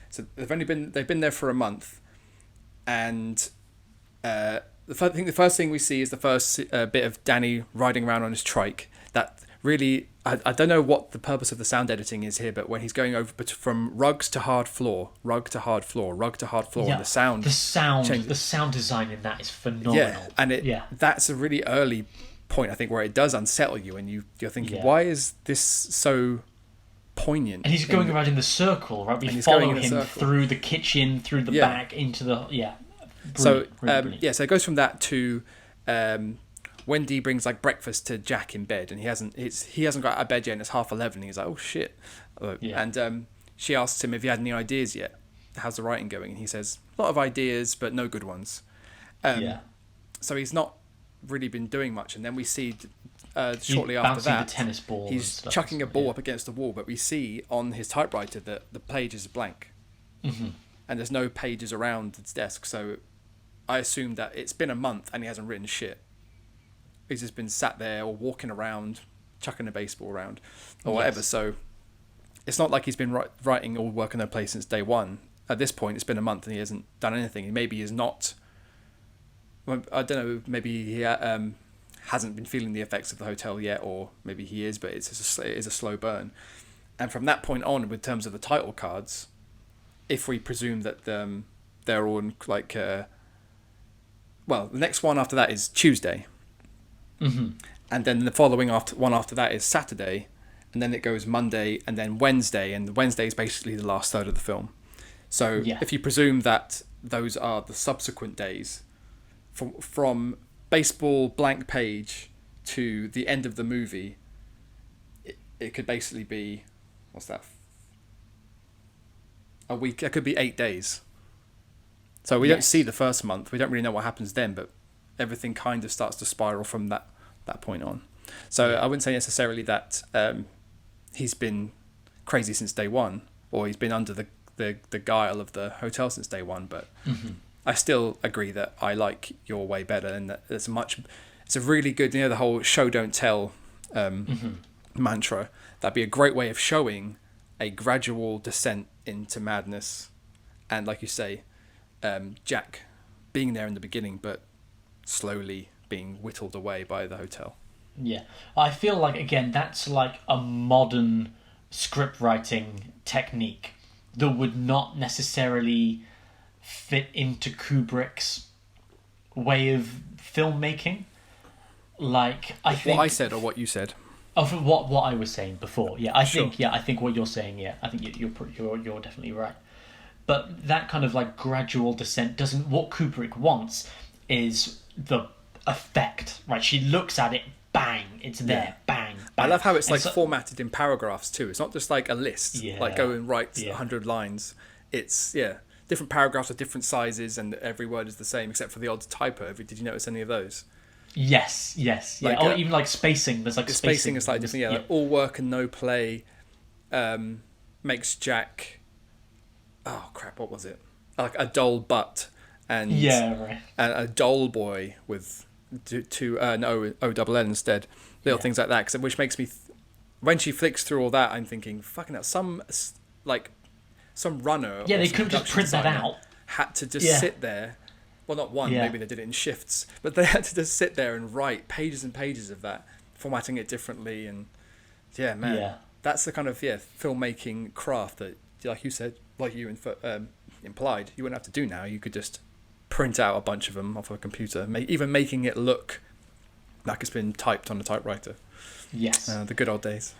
So they've been there for a month, and the first thing we see is the first bit of Danny riding around on his trike. That really, I don't know what the purpose of the sound editing is here, but when he's going over from rugs to hard floor, rug to hard floor, rug to hard floor, and the sound design in that is phenomenal. Yeah, and that's a really early point, I think, where it does unsettle you, and you're thinking, Yeah. why is this so poignant? And he's going around in the circle, right? We And he's follow going in a him circle. through the kitchen, through the Yeah. back, into the So brilliant. so it goes from that to Wendy brings like breakfast to Jack in bed, and he hasn't got out of bed yet, and it's 11:30. And he's like, oh shit, Yeah. and she asks him if he had any ideas yet. How's the writing going? And he says, a lot of ideas, but no good ones. Yeah. So he's not really been doing much, and then we see shortly He's after bouncing that the tennis ball and he's stuff, chucking a isn't ball he? up against the wall, but we see on his typewriter that the page is blank, and there's no pages around his desk. So I assume that it's been a month and he hasn't written shit. He's just been sat there or walking around, chucking a baseball around, or whatever. So it's not like he's been writing or working on a play since day one. At this point, it's been a month and he hasn't done anything. Maybe he's not. Well, I don't know. Maybe he hasn't been feeling the effects of the hotel yet, or maybe he is, but it is a slow burn. And from that point on, in terms of the title cards, if we presume that they're all like, well, the next one after that is Tuesday, and then the following one after that is Saturday, and then it goes Monday and then Wednesday, and Wednesday is basically the last third of the film. So if you presume that those are the subsequent days, from baseball blank page to the end of the movie, it could basically be, what's that? A week. It could be 8 days. So we don't see the first month. We don't really know what happens then, but everything kind of starts to spiral from that point on. So I wouldn't say necessarily that he's been crazy since day one, or he's been under the guile of the hotel since day one, but I still agree that I like Your Way better, and that it's a really good, the whole show don't tell mantra. That'd be a great way of showing a gradual descent into madness, and like you say, Jack being there in the beginning, but slowly being whittled away by the hotel. Yeah, I feel like, again, that's like a modern script writing technique that would not necessarily fit into Kubrick's way of filmmaking. Like, I think what I said or what you said. Of what I was saying before. I think what you're saying. I think you're definitely right. But that kind of like gradual descent doesn't. What Kubrick wants is the effect, right? She looks at it, bang, it's there, bang, bang. I love how it's like formatted in paragraphs too. It's not just like a list, like go and write 100 lines. It's different paragraphs of different sizes, and every word is the same except for the odd typo. Did you notice any of those? Yes. Like, or even like spacing. There's like spacing is slightly different. Like all work and no play makes Jack. Oh crap! What was it? Like a dull butt and and a dull boy with an O-double-L instead. Little things like that, which makes me. When she flicks through all that, I'm thinking, fucking hell, some runner. Yeah, they couldn't just print that out. Had to just sit there. Well, not one. Maybe they did it in shifts, but they had to just sit there and write pages and pages of that, formatting it differently, and that's the kind of filmmaking craft that, like you said, like you implied, you wouldn't have to do now. You could just print out a bunch of them off a computer, even making it look like it's been typed on a typewriter. Yes, the good old days.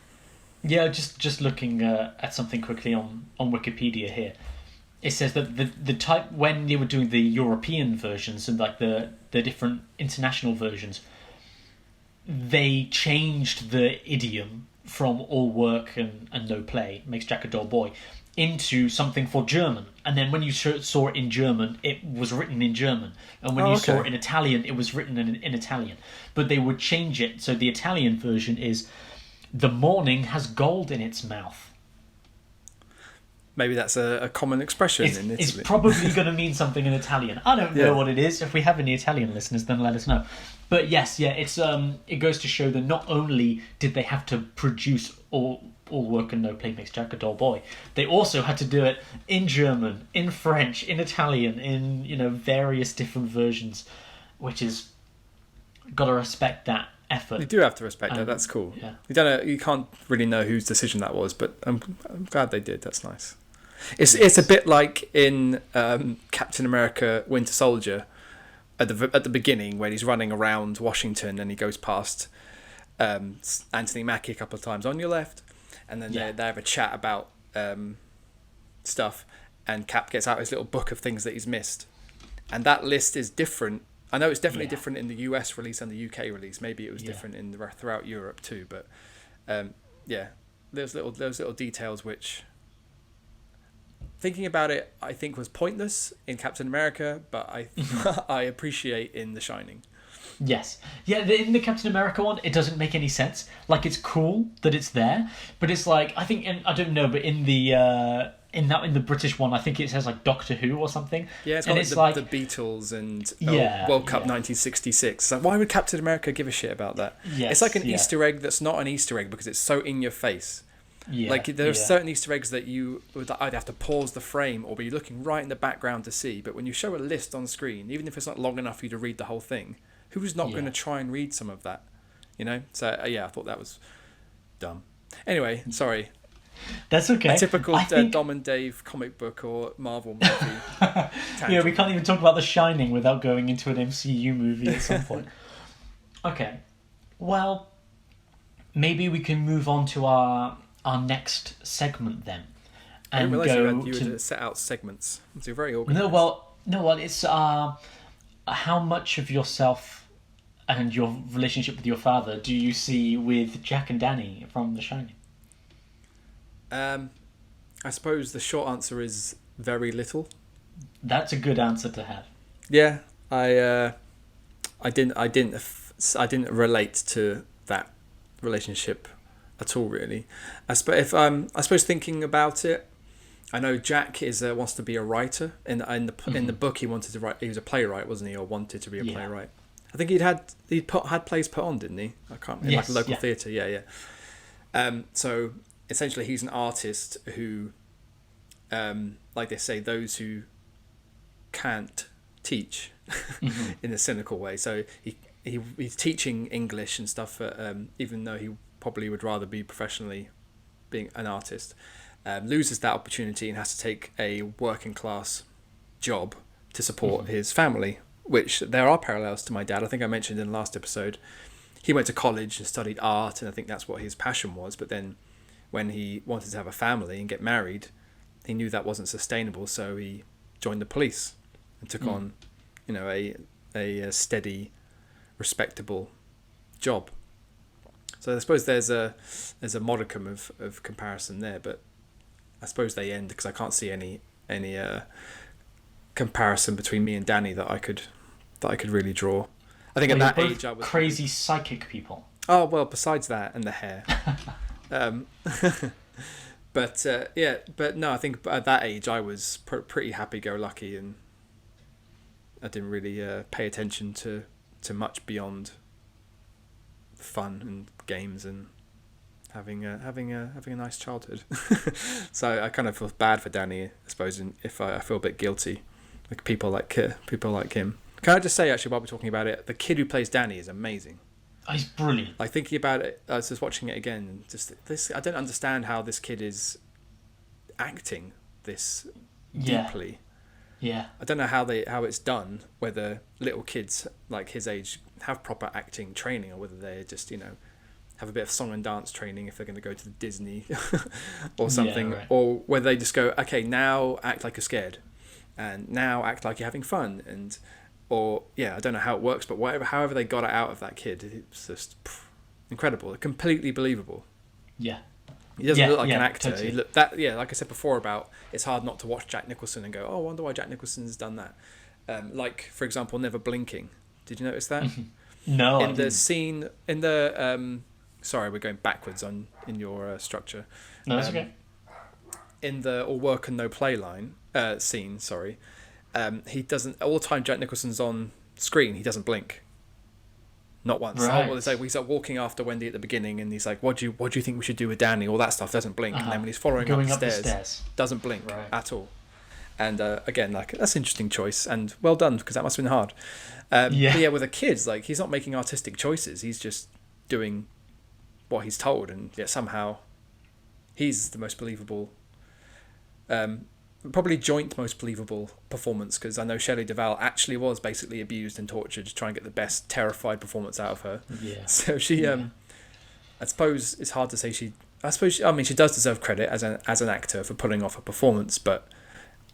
Yeah, just looking at something quickly on Wikipedia here. It says that the type, when they were doing the European versions and like the different international versions, they changed the idiom from all work and no play makes Jack a dull boy into something for German. And then when you saw it in German, it was written in German. And when you saw it in Italian, it was written in Italian. But they would change it. So the Italian version is, the morning has gold in its mouth. Maybe that's a common expression in Italy. It's probably going to mean something in Italian. I don't know what it is. If we have any Italian listeners, then let us know. But yes, it's it goes to show that not only did they have to produce all work and no play makes Jack a dull boy, they also had to do it in German, in French, in Italian, in various different versions, which is, gotta respect that effort. You do have to respect that. That's cool. Yeah. You don't know. You can't really know whose decision that was, but I'm glad they did. That's nice. It's a bit like in Captain America: Winter Soldier, at the beginning when he's running around Washington and he goes past Anthony Mackie a couple of times on your left, and then they have a chat about stuff, and Cap gets out his little book of things that he's missed, and that list is different. I know it's definitely different in the US release and the UK release. Maybe it was different throughout Europe too, but those little details which, thinking about it, I think was pointless in Captain America, but I appreciate in The Shining. Yes. Yeah, in the Captain America one, it doesn't make any sense. Like, it's cool that it's there, but it's like, I think, I don't know, but in the British one, I think it says like Doctor Who or something. Yeah, it's got the Beatles and World Cup 1966. So why would Captain America give a shit about that? Yes, it's like an Easter egg that's not an Easter egg because it's so in your face. Yeah, like there are certain Easter eggs that you would either have to pause the frame or be looking right in the background to see. But when you show a list on screen, even if it's not long enough for you to read the whole thing, who's not going to try and read some of that? You know? So I thought that was dumb. Anyway, sorry. That's okay. A typical Dom and Dave comic book or Marvel movie. Yeah, we can't even talk about The Shining without going into an MCU movie at some point. Okay. Well, maybe we can move on to our next segment then. And I didn't realise you had set out segments. So you're very organised. No, it's how much of yourself and your relationship with your father do you see with Jack and Danny from The Shining? I suppose the short answer is very little. That's a good answer to have. Yeah, I didn't relate to that relationship at all, really. I suppose thinking about it, I know Jack wants to be a writer. In the book, he wanted to write. He was a playwright, wasn't he, or wanted to be a playwright? I think he'd had plays put on, didn't he? I can't remember, like a local theatre. Yeah. So essentially, he's an artist who, like they say, those who can't teach in a cynical way. So he's teaching English and stuff, even though he probably would rather be professionally being an artist. Loses that opportunity and has to take a working class job to support his family, which there are parallels to my dad. I think I mentioned in the last episode, he went to college and studied art, and I think that's what his passion was. But then when he wanted to have a family and get married, he knew that wasn't sustainable, so he joined the police and took on, a steady, respectable job. So I suppose there's a modicum of comparison there, but I suppose they end because I can't see any comparison between me and Danny that I could really draw. I think at that age I was crazy psychic people. Oh well, besides that and the hair. But no, I think at that age I was pretty happy-go-lucky, and I didn't really pay attention to much beyond fun and games and having a nice childhood. So I kind of feel bad for Danny, I suppose, and if I feel a bit guilty, like people like him. Can I just say, actually, while we're talking about it, the kid who plays Danny is amazing. Oh, he's brilliant. Like, thinking about it, I was just watching it again, and just this, I don't understand how this kid is acting this deeply. Yeah. I don't know how it's done, whether little kids like his age have proper acting training, or whether they just, have a bit of song and dance training if they're going to go to the Disney or something, or whether they just go, okay, now act like you're scared, and now act like you're having fun, I don't know how it works, but however they got it out of that kid, it's just incredible, completely believable. Yeah. He doesn't look like an actor. Totally. Like I said before about, it's hard not to watch Jack Nicholson and go, oh, I wonder why Jack Nicholson's done that. Like, for example, Never Blinking. Did you notice that? No. In the scene, in the sorry, we're going backwards in your structure. No, that's okay. In the all work and no play scene, sorry, he doesn't, all the time Jack Nicholson's on screen, he doesn't blink. Not once. Right. It's like he's like walking after Wendy at the beginning, and he's like, "What do you think we should do with Danny?" All that stuff, doesn't blink. And then when he's following up the stairs, doesn't blink at all. And again, like, that's an interesting choice, and well done, because that must have been hard. But yeah, with the kids, like, he's not making artistic choices. He's just doing what he's told, and somehow he's the most believable probably joint most believable performance, because I know Shelley Duvall actually was basically abused and tortured to try and get the best terrified performance out of her. Yeah. So she, I suppose it's hard to say she does deserve credit as an actor for pulling off a performance, but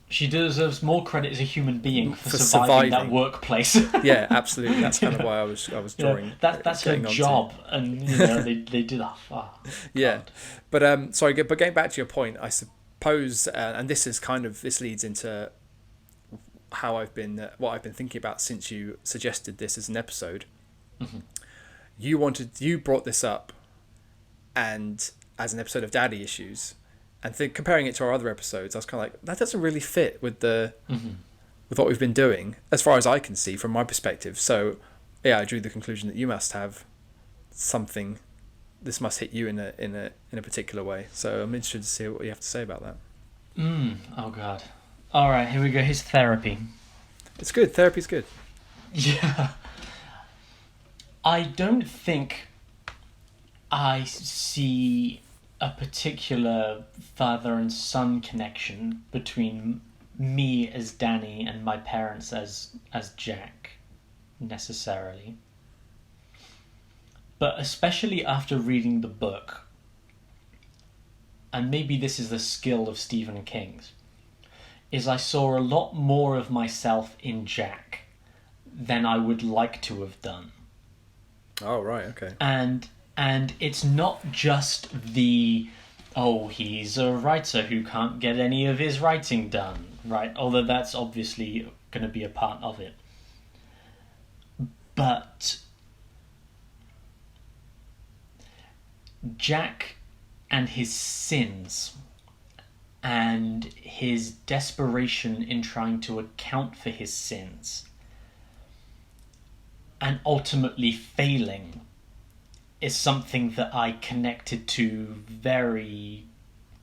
she deserves more credit as a human being for surviving that workplace. Yeah, absolutely. That's kind of why I was drawing. That's her job, and they do that. Oh, yeah, but sorry, but getting back to your point, I suppose, and this leads into how what I've been thinking about since you suggested this as an episode. Mm-hmm. You brought this up, and as an episode of Daddy Issues. And comparing it to our other episodes, I was kind of like, that doesn't really fit with with what we've been doing, as far as I can see from my perspective. So, yeah, I drew the conclusion that you must have something. This must hit you in a particular way. So I'm interested to see what you have to say about that. Oh God! All right, here we go. Here's therapy. It's good. Therapy's good. Yeah. I don't think I see a particular father and son connection between me as Danny and my parents as Jack, necessarily. But especially after reading the book, and maybe this is the skill of Stephen King's, is I saw a lot more of myself in Jack than I would like to have done. Oh, right, okay. And it's not just he's a writer who can't get any of his writing done, right? Although that's obviously going to be a part of it. But Jack and his sins and his desperation in trying to account for his sins and ultimately failing is something that I connected to very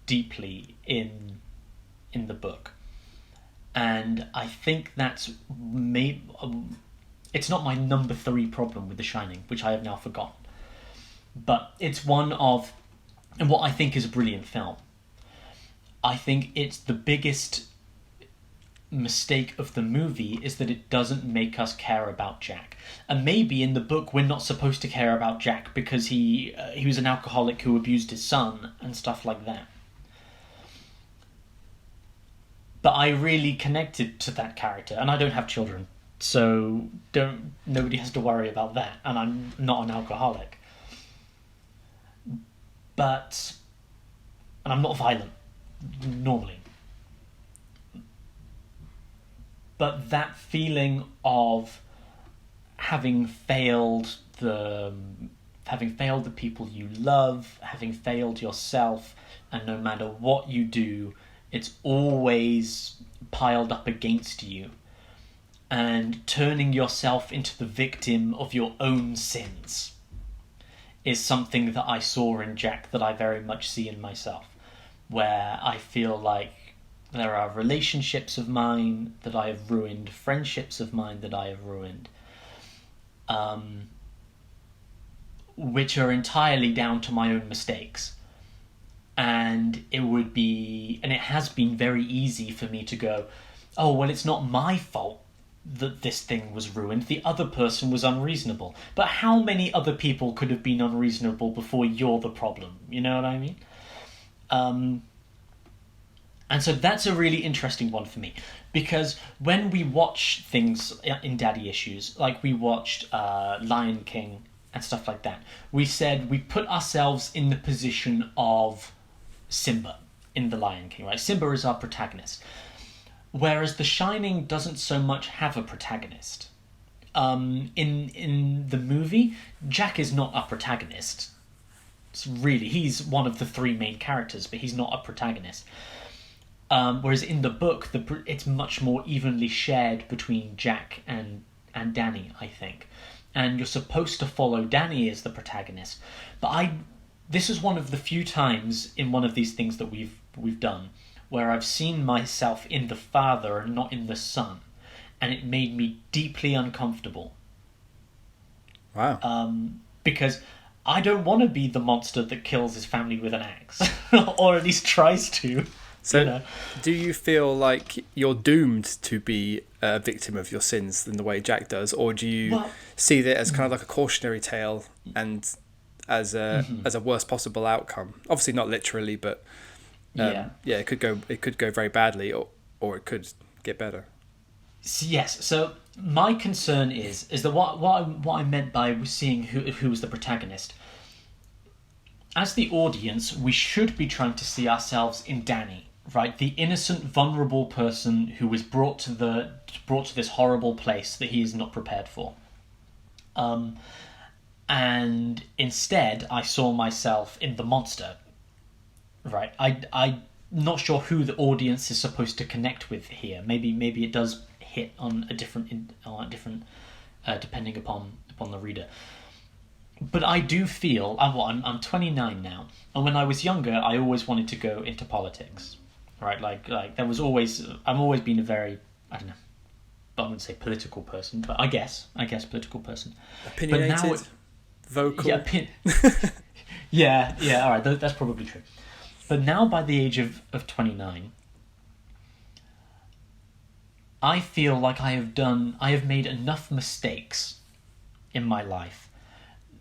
deeply in the book. And I think that's it's not my number 3 problem with The Shining, which I have now forgotten. But it's one of, and what I think is a brilliant film. I think it's the biggest mistake of the movie is that it doesn't make us care about Jack. And maybe in the book we're not supposed to care about Jack because he was an alcoholic who abused his son and stuff like that. But I really connected to that character, and I don't have children, so nobody has to worry about that, and I'm not an alcoholic. And I'm not violent normally. But that feeling of having failed the people you love, having failed yourself, and no matter what you do, it's always piled up against you, and turning yourself into the victim of your own sins is something that I saw in Jack that I very much see in myself, where I feel like there are relationships of mine that I have ruined, friendships of mine that I have ruined, which are entirely down to my own mistakes. And it has been very easy for me to go, oh, well, it's not my fault that this thing was ruined. The other person was unreasonable. But how many other people could have been unreasonable before you're the problem? You know what I mean? And so that's a really interesting one for me, because when we watch things in Daddy Issues, like we watched Lion King and stuff like that, we said we put ourselves in the position of Simba in The Lion King, right? Simba is our protagonist. Whereas The Shining doesn't so much have a protagonist. In the movie, Jack is not a protagonist. He's one of the 3 main characters, but he's not a protagonist. Whereas in the book, it's much more evenly shared between Jack and Danny, I think. And you're supposed to follow Danny as the protagonist. But this is one of the few times in one of these things that we've done where I've seen myself in the father and not in the son. And it made me deeply uncomfortable. Wow. Because I don't want to be the monster that kills his family with an axe. Or at least tries to. So, do you feel like you're doomed to be a victim of your sins in the way Jack does, or do you see that as kind of like a cautionary tale and as a worst possible outcome? Obviously, not literally, but it could go very badly, or it could get better. Yes. So my concern is that what I meant by seeing who was the protagonist. As the audience, we should be trying to see ourselves in Danny, right? The innocent, vulnerable person who was brought to this horrible place that he is not prepared for. And instead, I saw myself in the monster, right? I'm not sure who the audience is supposed to connect with here. Maybe it does hit on a different depending upon the reader. But I do feel I'm 29 now, and when I was younger, I always wanted to go into politics, right? Like there was always I've always been a very, I don't know, I wouldn't say political person, but I guess political person. Opinionated, but now vocal. Yeah, all right, that's probably true. But now, by the age of 29, I feel like I have made enough mistakes in my life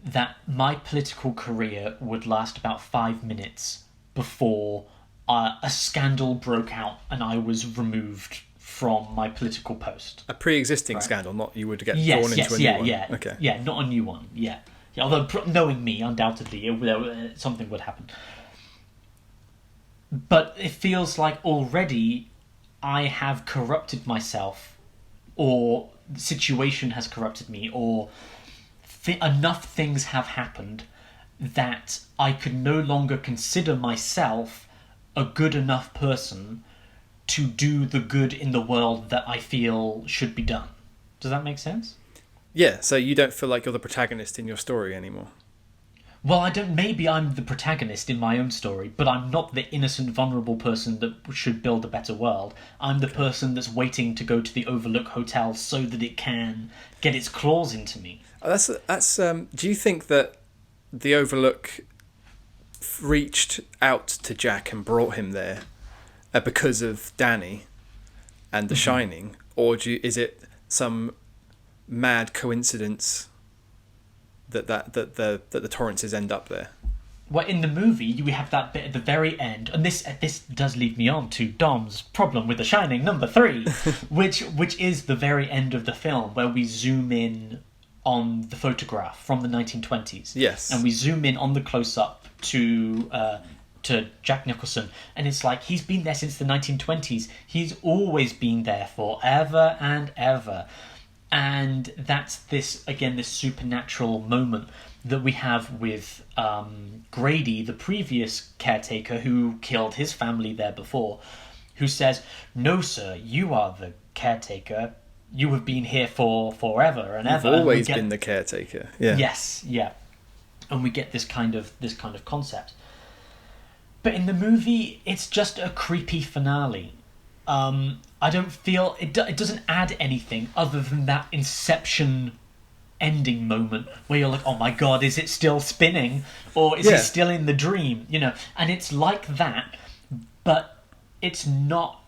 that my political career would last about 5 minutes before a scandal broke out and I was removed from my political post. A pre-existing scandal, not you would get drawn into a new one. Okay. Yeah, not a new one. Yeah. Although knowing me, undoubtedly, something would happen. But it feels like already I have corrupted myself, or the situation has corrupted me, or enough things have happened that I could no longer consider myself a good enough person to do the good in the world that I feel should be done. Does that make sense? Yeah, so you don't feel like you're the protagonist in your story anymore. Well, I don't. Maybe I'm the protagonist in my own story, but I'm not the innocent, vulnerable person that should build a better world. I'm the person that's waiting to go to the Overlook Hotel so that it can get its claws into me. That's. Do you think that the Overlook reached out to Jack and brought him there because of Danny and The Shining, or is it some mad coincidence that the Torrances end up there? Well, in the movie, we have that bit at the very end, and this does lead me on to Dom's problem with The Shining, number 3, which is the very end of the film, where we zoom in on the photograph from the 1920s. Yes. And we zoom in on the close-up to Jack Nicholson, and it's like he's been there since the 1920s. He's always been there forever and ever. And that's this supernatural moment that we have with Grady, the previous caretaker who killed his family there before, who says, "No, sir, you are the caretaker. You have been here for forever and ever. You've always been the caretaker." Yeah. Yes, yeah. And we get this kind of concept. But in the movie, it's just a creepy finale. I don't feel it doesn't add anything other than that Inception ending moment where you're like, oh my god, is it still spinning, or is he still in the dream? And it's like that, but it's not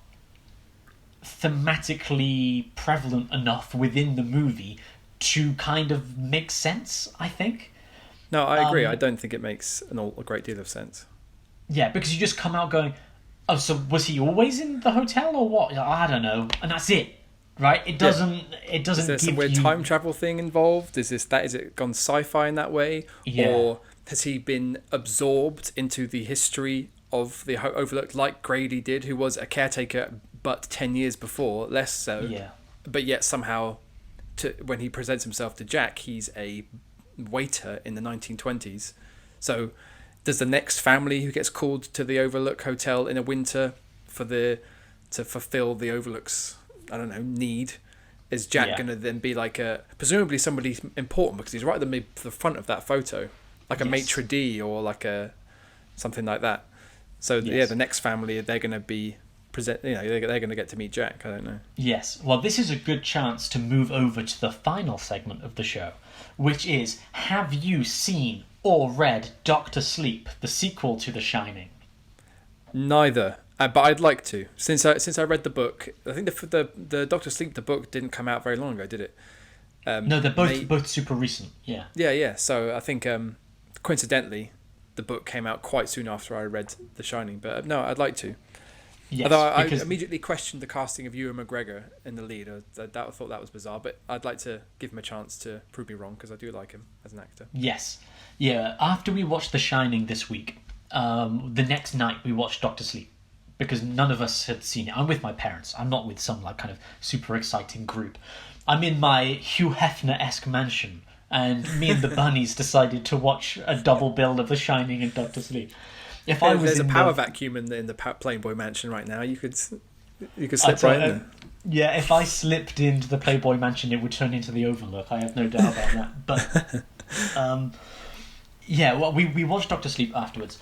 thematically prevalent enough within the movie to kind of make sense, I think. No, I agree. I don't think it makes a great deal of sense. Yeah, because you just come out going, oh, so was he always in the hotel or what? I don't know. And that's it, right? It doesn't Is there some weird time travel thing involved? Is it gone sci-fi in that way? Yeah. Or has he been absorbed into the history of the Overlook like Grady did, who was a caretaker but 10 years before, less so. Yeah. But yet somehow, when he presents himself to Jack, he's a waiter in the 1920s. So does the next family who gets called to the Overlook Hotel in a winter to fulfill the Overlook's, I don't know, need, is Jack going to then be like presumably somebody important, because he's right at the front of that photo, like a maitre d' or like something like that. So the next family, they're going to be they're going to get to meet Jack. I don't know. Yes. Well, this is a good chance to move over to the final segment of the show, which is, have you seen or read Doctor Sleep, the sequel to The Shining? Neither. But I'd like to. Since I read the book, I think the Doctor Sleep, the book, didn't come out very long ago, did it? No, they're both super recent. Yeah. Yeah. So I think coincidentally, the book came out quite soon after I read The Shining. But no, I'd like to. Yes, Although I immediately questioned the casting of Ewan McGregor in the lead. I thought that was bizarre, but I'd like to give him a chance to prove me wrong because I do like him as an actor. Yes. Yeah. After we watched The Shining this week, the next night we watched Doctor Sleep because none of us had seen it. I'm with my parents. I'm not with some like kind of super exciting group. I'm in my Hugh Hefner-esque mansion, and me and the bunnies decided to watch a double bill of The Shining and Doctor Sleep. There's a power vacuum in the Playboy mansion right now. You could slip right in there. Yeah, if I slipped into the Playboy mansion, it would turn into the Overlook. I have no doubt about that. But yeah, well, we watched Doctor Sleep afterwards,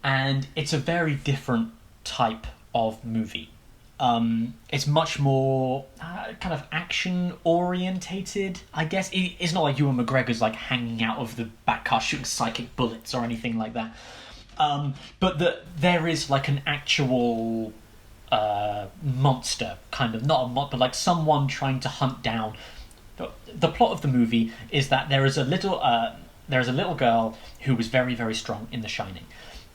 and it's a very different type of movie. It's much more kind of action orientated, I guess. It's not like Ewan McGregor's like hanging out of the back car shooting psychic bullets or anything like that. But there is like an actual monster, kind of, not a monster, but like someone trying to hunt down. The plot of the movie is that there is a little girl who was very, very strong in The Shining,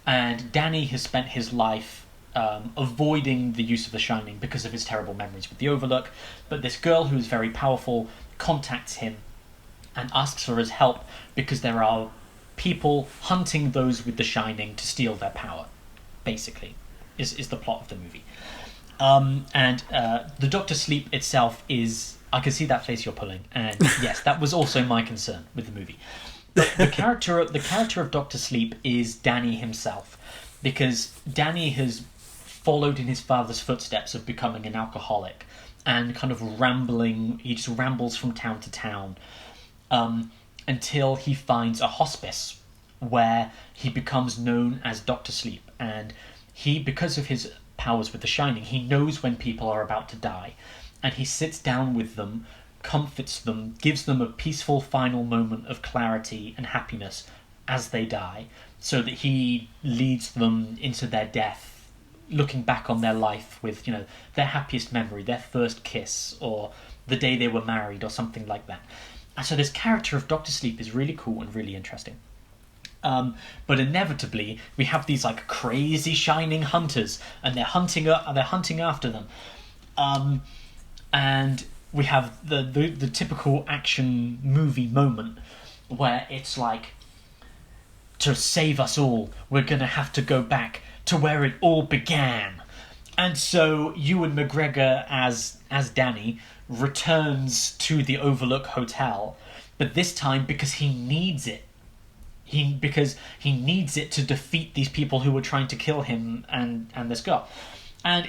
and Danny has spent his life avoiding the use of The Shining because of his terrible memories with the Overlook. But this girl who is very powerful contacts him and asks for his help because there are people hunting those with The Shining to steal their power, basically, is the plot of the movie. And the Doctor Sleep itself is... I can see that face you're pulling, and yes, that was also my concern with the movie. But the character of Doctor Sleep is Danny himself, because Danny has followed in his father's footsteps of becoming an alcoholic and kind of rambling. He just rambles from town to town until he finds a hospice where he becomes known as Doctor Sleep. And he, because of his powers with The Shining, he knows when people are about to die. And he sits down with them, comforts them, gives them a peaceful final moment of clarity and happiness as they die, so that he leads them into their death, looking back on their life with, their happiest memory, their first kiss, or the day they were married, or something like that. And so this character of Doctor Sleep is really cool and really interesting. But inevitably, we have these like crazy Shining hunters, and they're hunting after them. And we have the typical action movie moment where it's like, to save us all, we're going to have to go back to where it all began. And so Ewan McGregor as Danny returns to the Overlook Hotel, but this time because he needs it. Because he needs it to defeat these people who were trying to kill him and this girl. And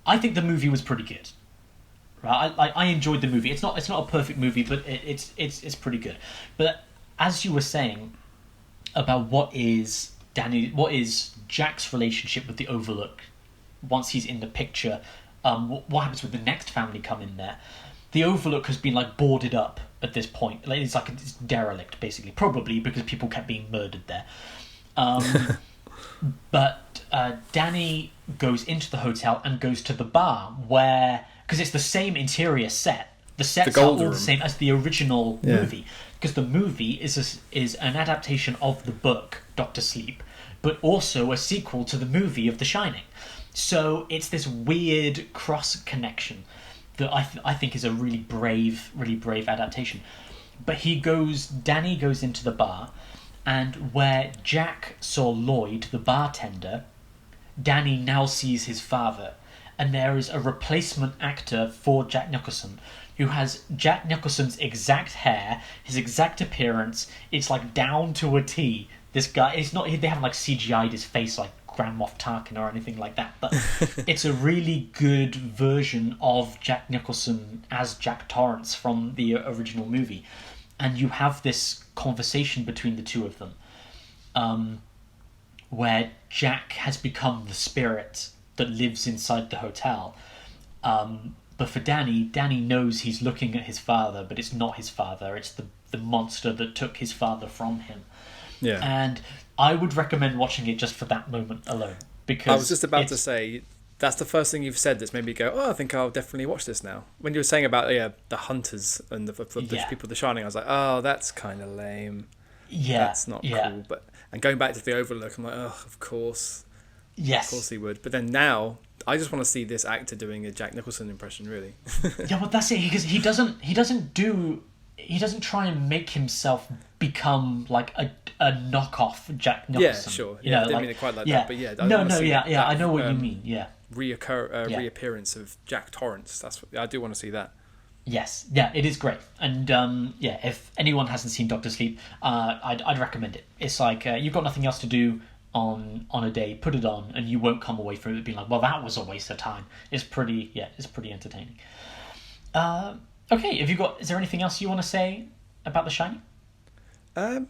I think the movie was pretty good. Right? I enjoyed the movie. It's not a perfect movie, but it's pretty good. But as you were saying about what is Jack's relationship with the Overlook once he's in the picture, what happens with the next family come in there? The Overlook has been like boarded up at this point. It's like it's derelict, basically, probably because people kept being murdered there. But Danny goes into the hotel and goes to the bar where, because it's the same interior set. The sets are all the same as the original movie, because the movie is an adaptation of the book Doctor Sleep, but also a sequel to the movie of The Shining. So it's this weird cross connection that I think is a really brave adaptation. But Danny goes into the bar, and where Jack saw Lloyd, the bartender, Danny now sees his father, and there is a replacement actor for Jack Nicholson who has Jack Nicholson's exact hair, his exact appearance. It's like down to a T. This guy, it's not, they haven't like CGI'd his face like Grand Moff Tarkin or anything like that, but it's a really good version of Jack Nicholson as Jack Torrance from the original movie. And you have this conversation between the two of them, where Jack has become the spirit that lives inside the hotel. But for Danny knows he's looking at his father, but it's not his father. It's the monster that took his father from him. Yeah. And I would recommend watching it just for that moment alone. because I was just about to say, that's the first thing you've said that's made me go, oh, I think I'll definitely watch this now. When you were saying about the hunters and the people of The Shining, I was like, oh, that's kind of lame. Yeah, that's not cool. And going back to the Overlook, I'm like, oh, of course. Yes. Of course he would. But then now, I just want to see this actor doing a Jack Nicholson impression, really. Yeah, well, that's it. Because he doesn't try and make himself become like a knockoff Jack Nicholson. Yeah, sure. You know, I didn't mean it quite like that, but yeah. I know what you mean. Yeah. Reappearance of Jack Torrance. I do want to see that. Yes, yeah, it is great, and if anyone hasn't seen Doctor Sleep, I'd recommend it. It's like you've got nothing else to do on a day, put it on, and you won't come away from it being like, well, that was a waste of time. It's pretty entertaining. Okay, is there anything else you want to say about The Shining? No,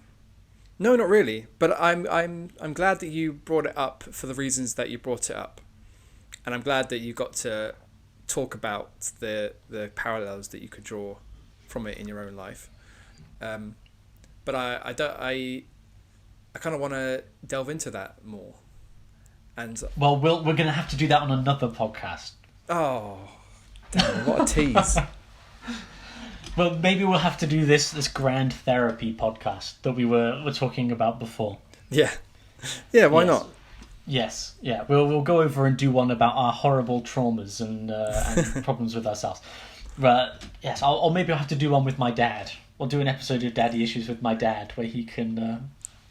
not really. But I'm glad that you brought it up for the reasons that you brought it up, and I'm glad that you got to talk about the parallels that you could draw from it in your own life. But I kind of want to delve into that more. And well, we're going to have to do that on another podcast. Oh, damn, what a tease. Well, maybe we'll have to do this grand therapy podcast that we were talking about before. Yeah. Yeah, why not? Yes, yeah. We'll go over and do one about our horrible traumas and problems with ourselves. But yes, or maybe I'll have to do one with my dad. We'll do an episode of Daddy Issues with my dad where he can,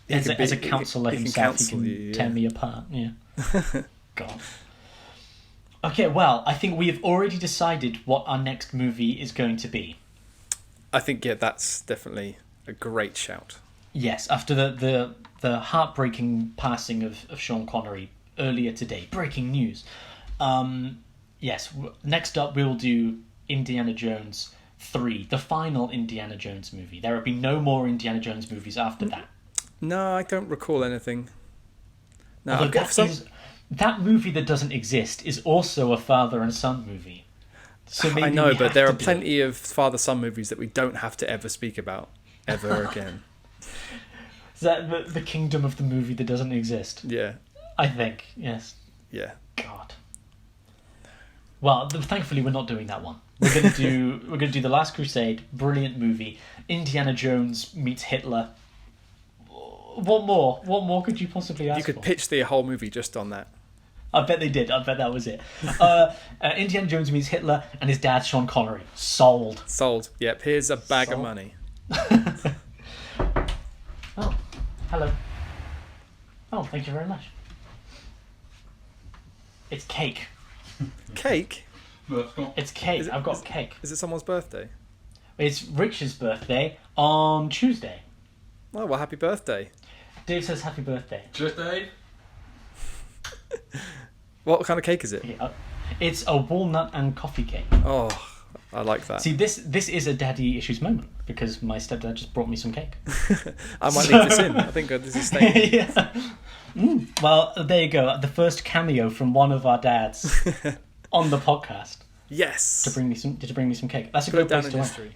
as a counsellor himself, he can tear me apart. Yeah. God. Okay, well, I think we have already decided what our next movie is going to be. I think, yeah, that's definitely a great shout. Yes, after the heartbreaking passing of Sean Connery earlier today. Breaking news. Yes, next up we'll do Indiana Jones 3, the final Indiana Jones movie. There have been no more Indiana Jones movies after that. No, I don't recall anything. No, that movie that doesn't exist is also a father and son movie. So maybe I know, but there are plenty of father-son movies that we don't have to ever speak about ever again. Is that the kingdom of the movie that doesn't exist? Yeah. I think, yes. Yeah. God. Well, thankfully we're not doing that one. We're gonna do The Last Crusade, brilliant movie. Indiana Jones meets Hitler. What more? What more could you possibly ask for? You could pitch the whole movie just on that. I bet they did. I bet that was it. Indiana Jones meets Hitler and his dad, Sean Connery. Sold. Sold. Yep, here's a bag of money. Oh, hello. Oh, thank you very much. It's cake. Cake? It's cake. I've got cake. Is it someone's birthday? It's Rich's birthday on Tuesday. Oh, well, happy birthday. Dave says happy birthday. Cheers, Dave. What kind of cake is it? Yeah. It's a walnut and coffee cake. Oh, I like that. See, this is a daddy issues moment because my stepdad just brought me some cake. I might leave this in. I think this is staying. Yeah. Well, there you go. The first cameo from one of our dads on the podcast. Yes. To bring me some cake. That's a Put good it down place in to history.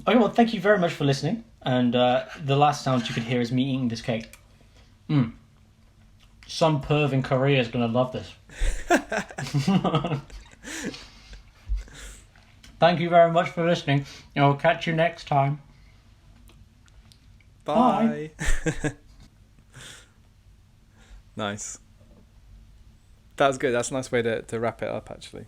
Okay, well, thank you very much for listening. And the last sound you could hear is me eating this cake. Some perv in Korea is going to love this. Thank you very much for listening. And I'll catch you next time. Bye. Nice. That was good. That's a nice way to wrap it up, actually.